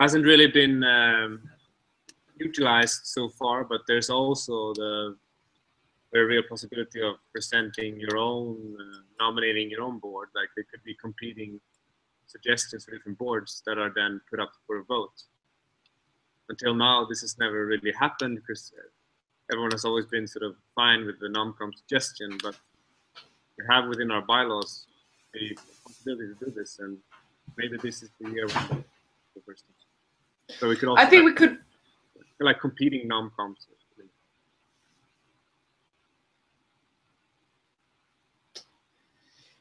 hasn't really been utilized so far, but there's also the very real possibility of presenting your own, nominating your own board. Like there could be competing suggestions for different boards that are then put up for a vote. Until now, this has never really happened because everyone has always been sort of fine with the nom-com suggestion, but we have within our bylaws the possibility to do this, and maybe this is the year for the first time. So we could also, I think we could, like competing nom-coms.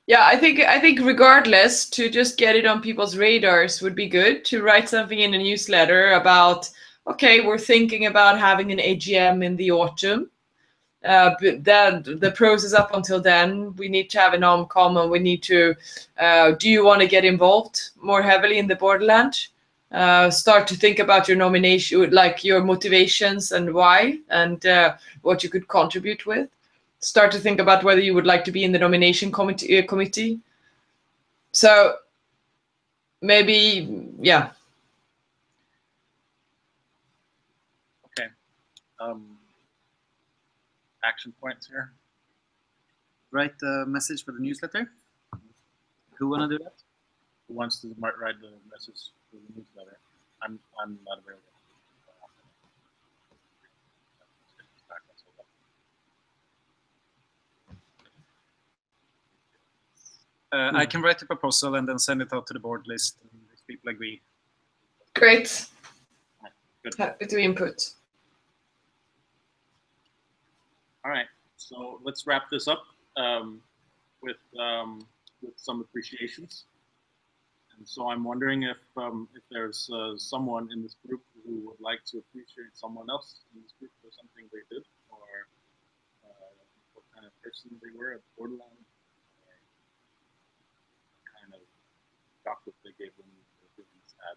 yeah, I think regardless, to just get it on people's radars would be good, to write something in a newsletter about, okay, we're thinking about having an AGM in the autumn. But then the process up until then, we need to have a nom-com, and we need to, do you want to get involved more heavily in the Borderland? Start to think about your nomination, like your motivations and why, and what you could contribute with. Start to think about whether you would like to be in the nomination committee. So maybe, yeah. Okay. Action points here. Write the message for the newsletter. Who wanna do that? Who wants to write the message for the newsletter? I'm not available. I can write a proposal and then send it out to the board list, and if people agree. Great. Good. Happy to input. All right, so let's wrap this up with some appreciations. And so I'm wondering if there's someone in this group who would like to appreciate someone else in this group for something they did, or what kind of person they were at Borderland, or what kind of chocolate they gave them for feeling sad.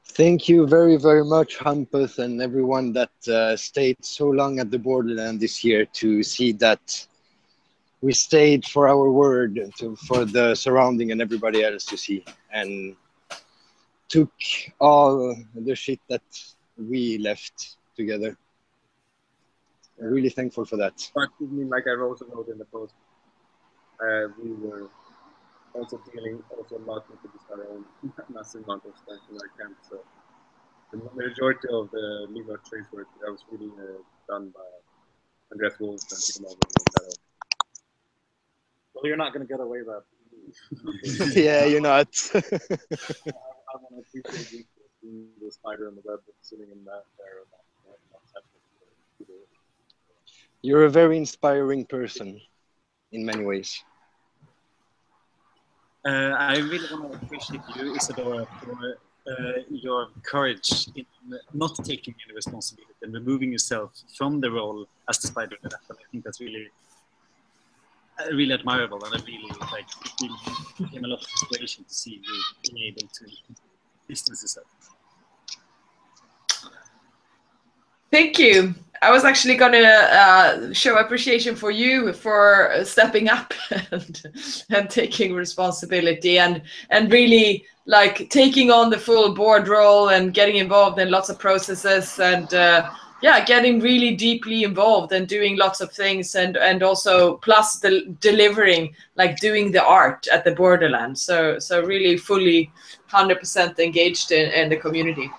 Thank you very, very much, Hampus, and everyone that stayed so long at the Borderland this year to see that we stayed for our word, for the surrounding and everybody else to see, and took all the shit that we left together. I'm really thankful for that. But I mean, like I wrote a note in the post, we were also dealing a lot with our own massive amount of stuff in our camp. So the majority of the legal trace work that was really done by Andreas Wolf and Peter Melvin and that. Well, you're not going to get away with that. Yeah, you're not. I want to appreciate you being the spider in the web that's sitting in that there. You're a very inspiring person in many ways. I really want to appreciate you, Isadora, for your courage in not taking any responsibility and removing yourself from the role as the spider in the web. I think that's really admirable, and I really became a lot of inspiration to see you being able to distance yourself. Thank you. I was actually going to show appreciation for you for stepping up and taking responsibility and really like taking on the full board role and getting involved in lots of processes and yeah, getting really deeply involved and doing lots of things and also plus delivering, like doing the art at the Borderland. So really fully 100% engaged in the community.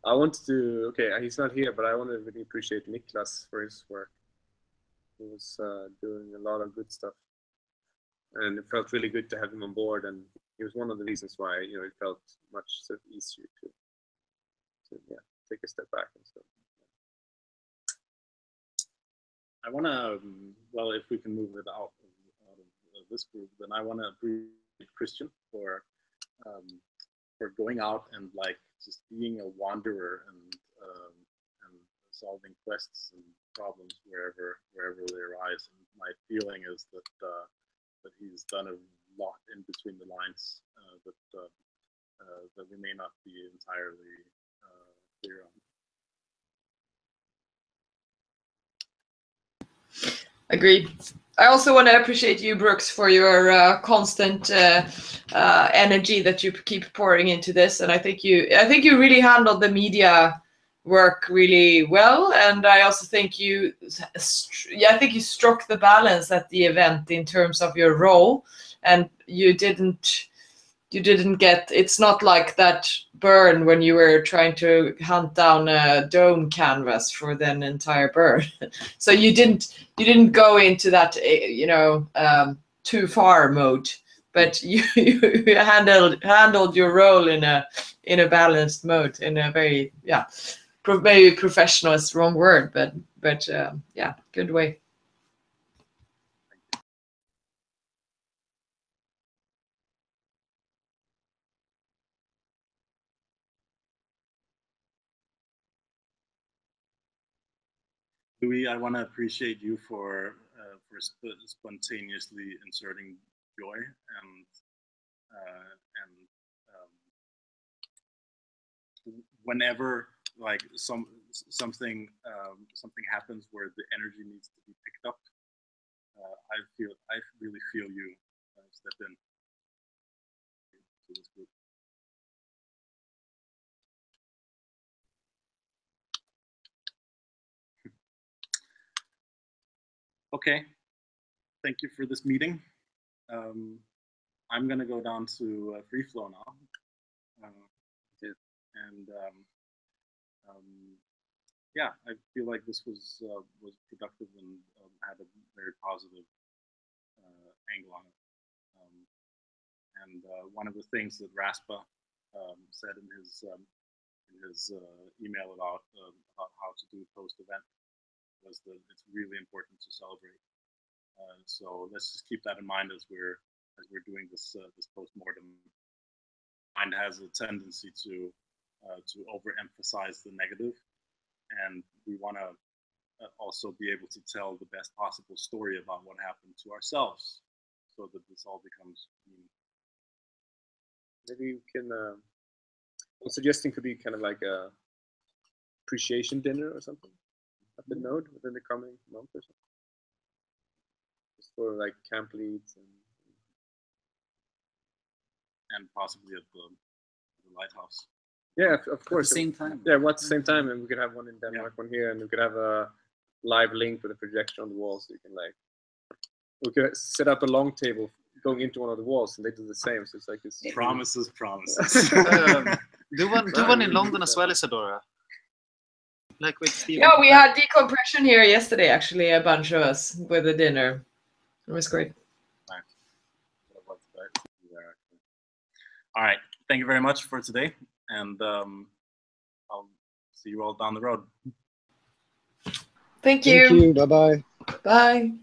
I want to, okay, he's not here, but I want to really appreciate Niklas for his work. He was doing a lot of good stuff, and it felt really good to have him on board. And he was one of the reasons why, you know, it felt much sort of easier to yeah, take a step back and stuff. I want to, well, if we can move it out of this group, then I want to appreciate Christian for going out and like just being a wanderer and solving quests and problems wherever they arise. And my feeling is that that he's done a lot in between the lines that we may not be entirely clear on. Agreed. I also want to appreciate you, Brooks, for your constant energy that you keep pouring into this, and I think you really handled the media work really well, and I also think you struck the balance at the event in terms of your role, and you didn't get, it's not like that burn when you were trying to hunt down a dome canvas for the entire burn. So you didn't go into that too far mode, but you handled your role in a balanced mode, in a very maybe professional is the wrong word, but yeah, good way. Louis, I want to appreciate you for spontaneously inserting joy and whenever like something happens where the energy needs to be picked up, I really feel you step in to this group. Okay, thank you for this meeting. I'm gonna go down to free flow now, and yeah, I feel like this was productive and had a very positive angle on it. And one of the things that Raspa said in his email about how to do post-event was that it's really important to celebrate. So let's just keep that in mind as we're doing this post-mortem. Mind has a tendency to overemphasize the negative, and we want to also be able to tell the best possible story about what happened to ourselves, so that this all becomes meaningful. Maybe you can. I'm suggesting could be kind of like a appreciation dinner or something at the node within the coming month or something, just for like camp leads and possibly at the lighthouse. Yeah, of course. At the same time. Yeah, at the same time, and we could have one in Denmark, one here, and we could have a live link with a projector on the wall, so you can like. We could set up a long table going into one of the walls, and they do the same. So it's like it's promises. Do one in London as well, Isadora. Like with Steve. Yeah, we had decompression here yesterday. Actually, a bunch of us with a dinner. It was great. All right, thank you very much for today, and I'll see you all down the road. Thank you. Bye-bye. Bye.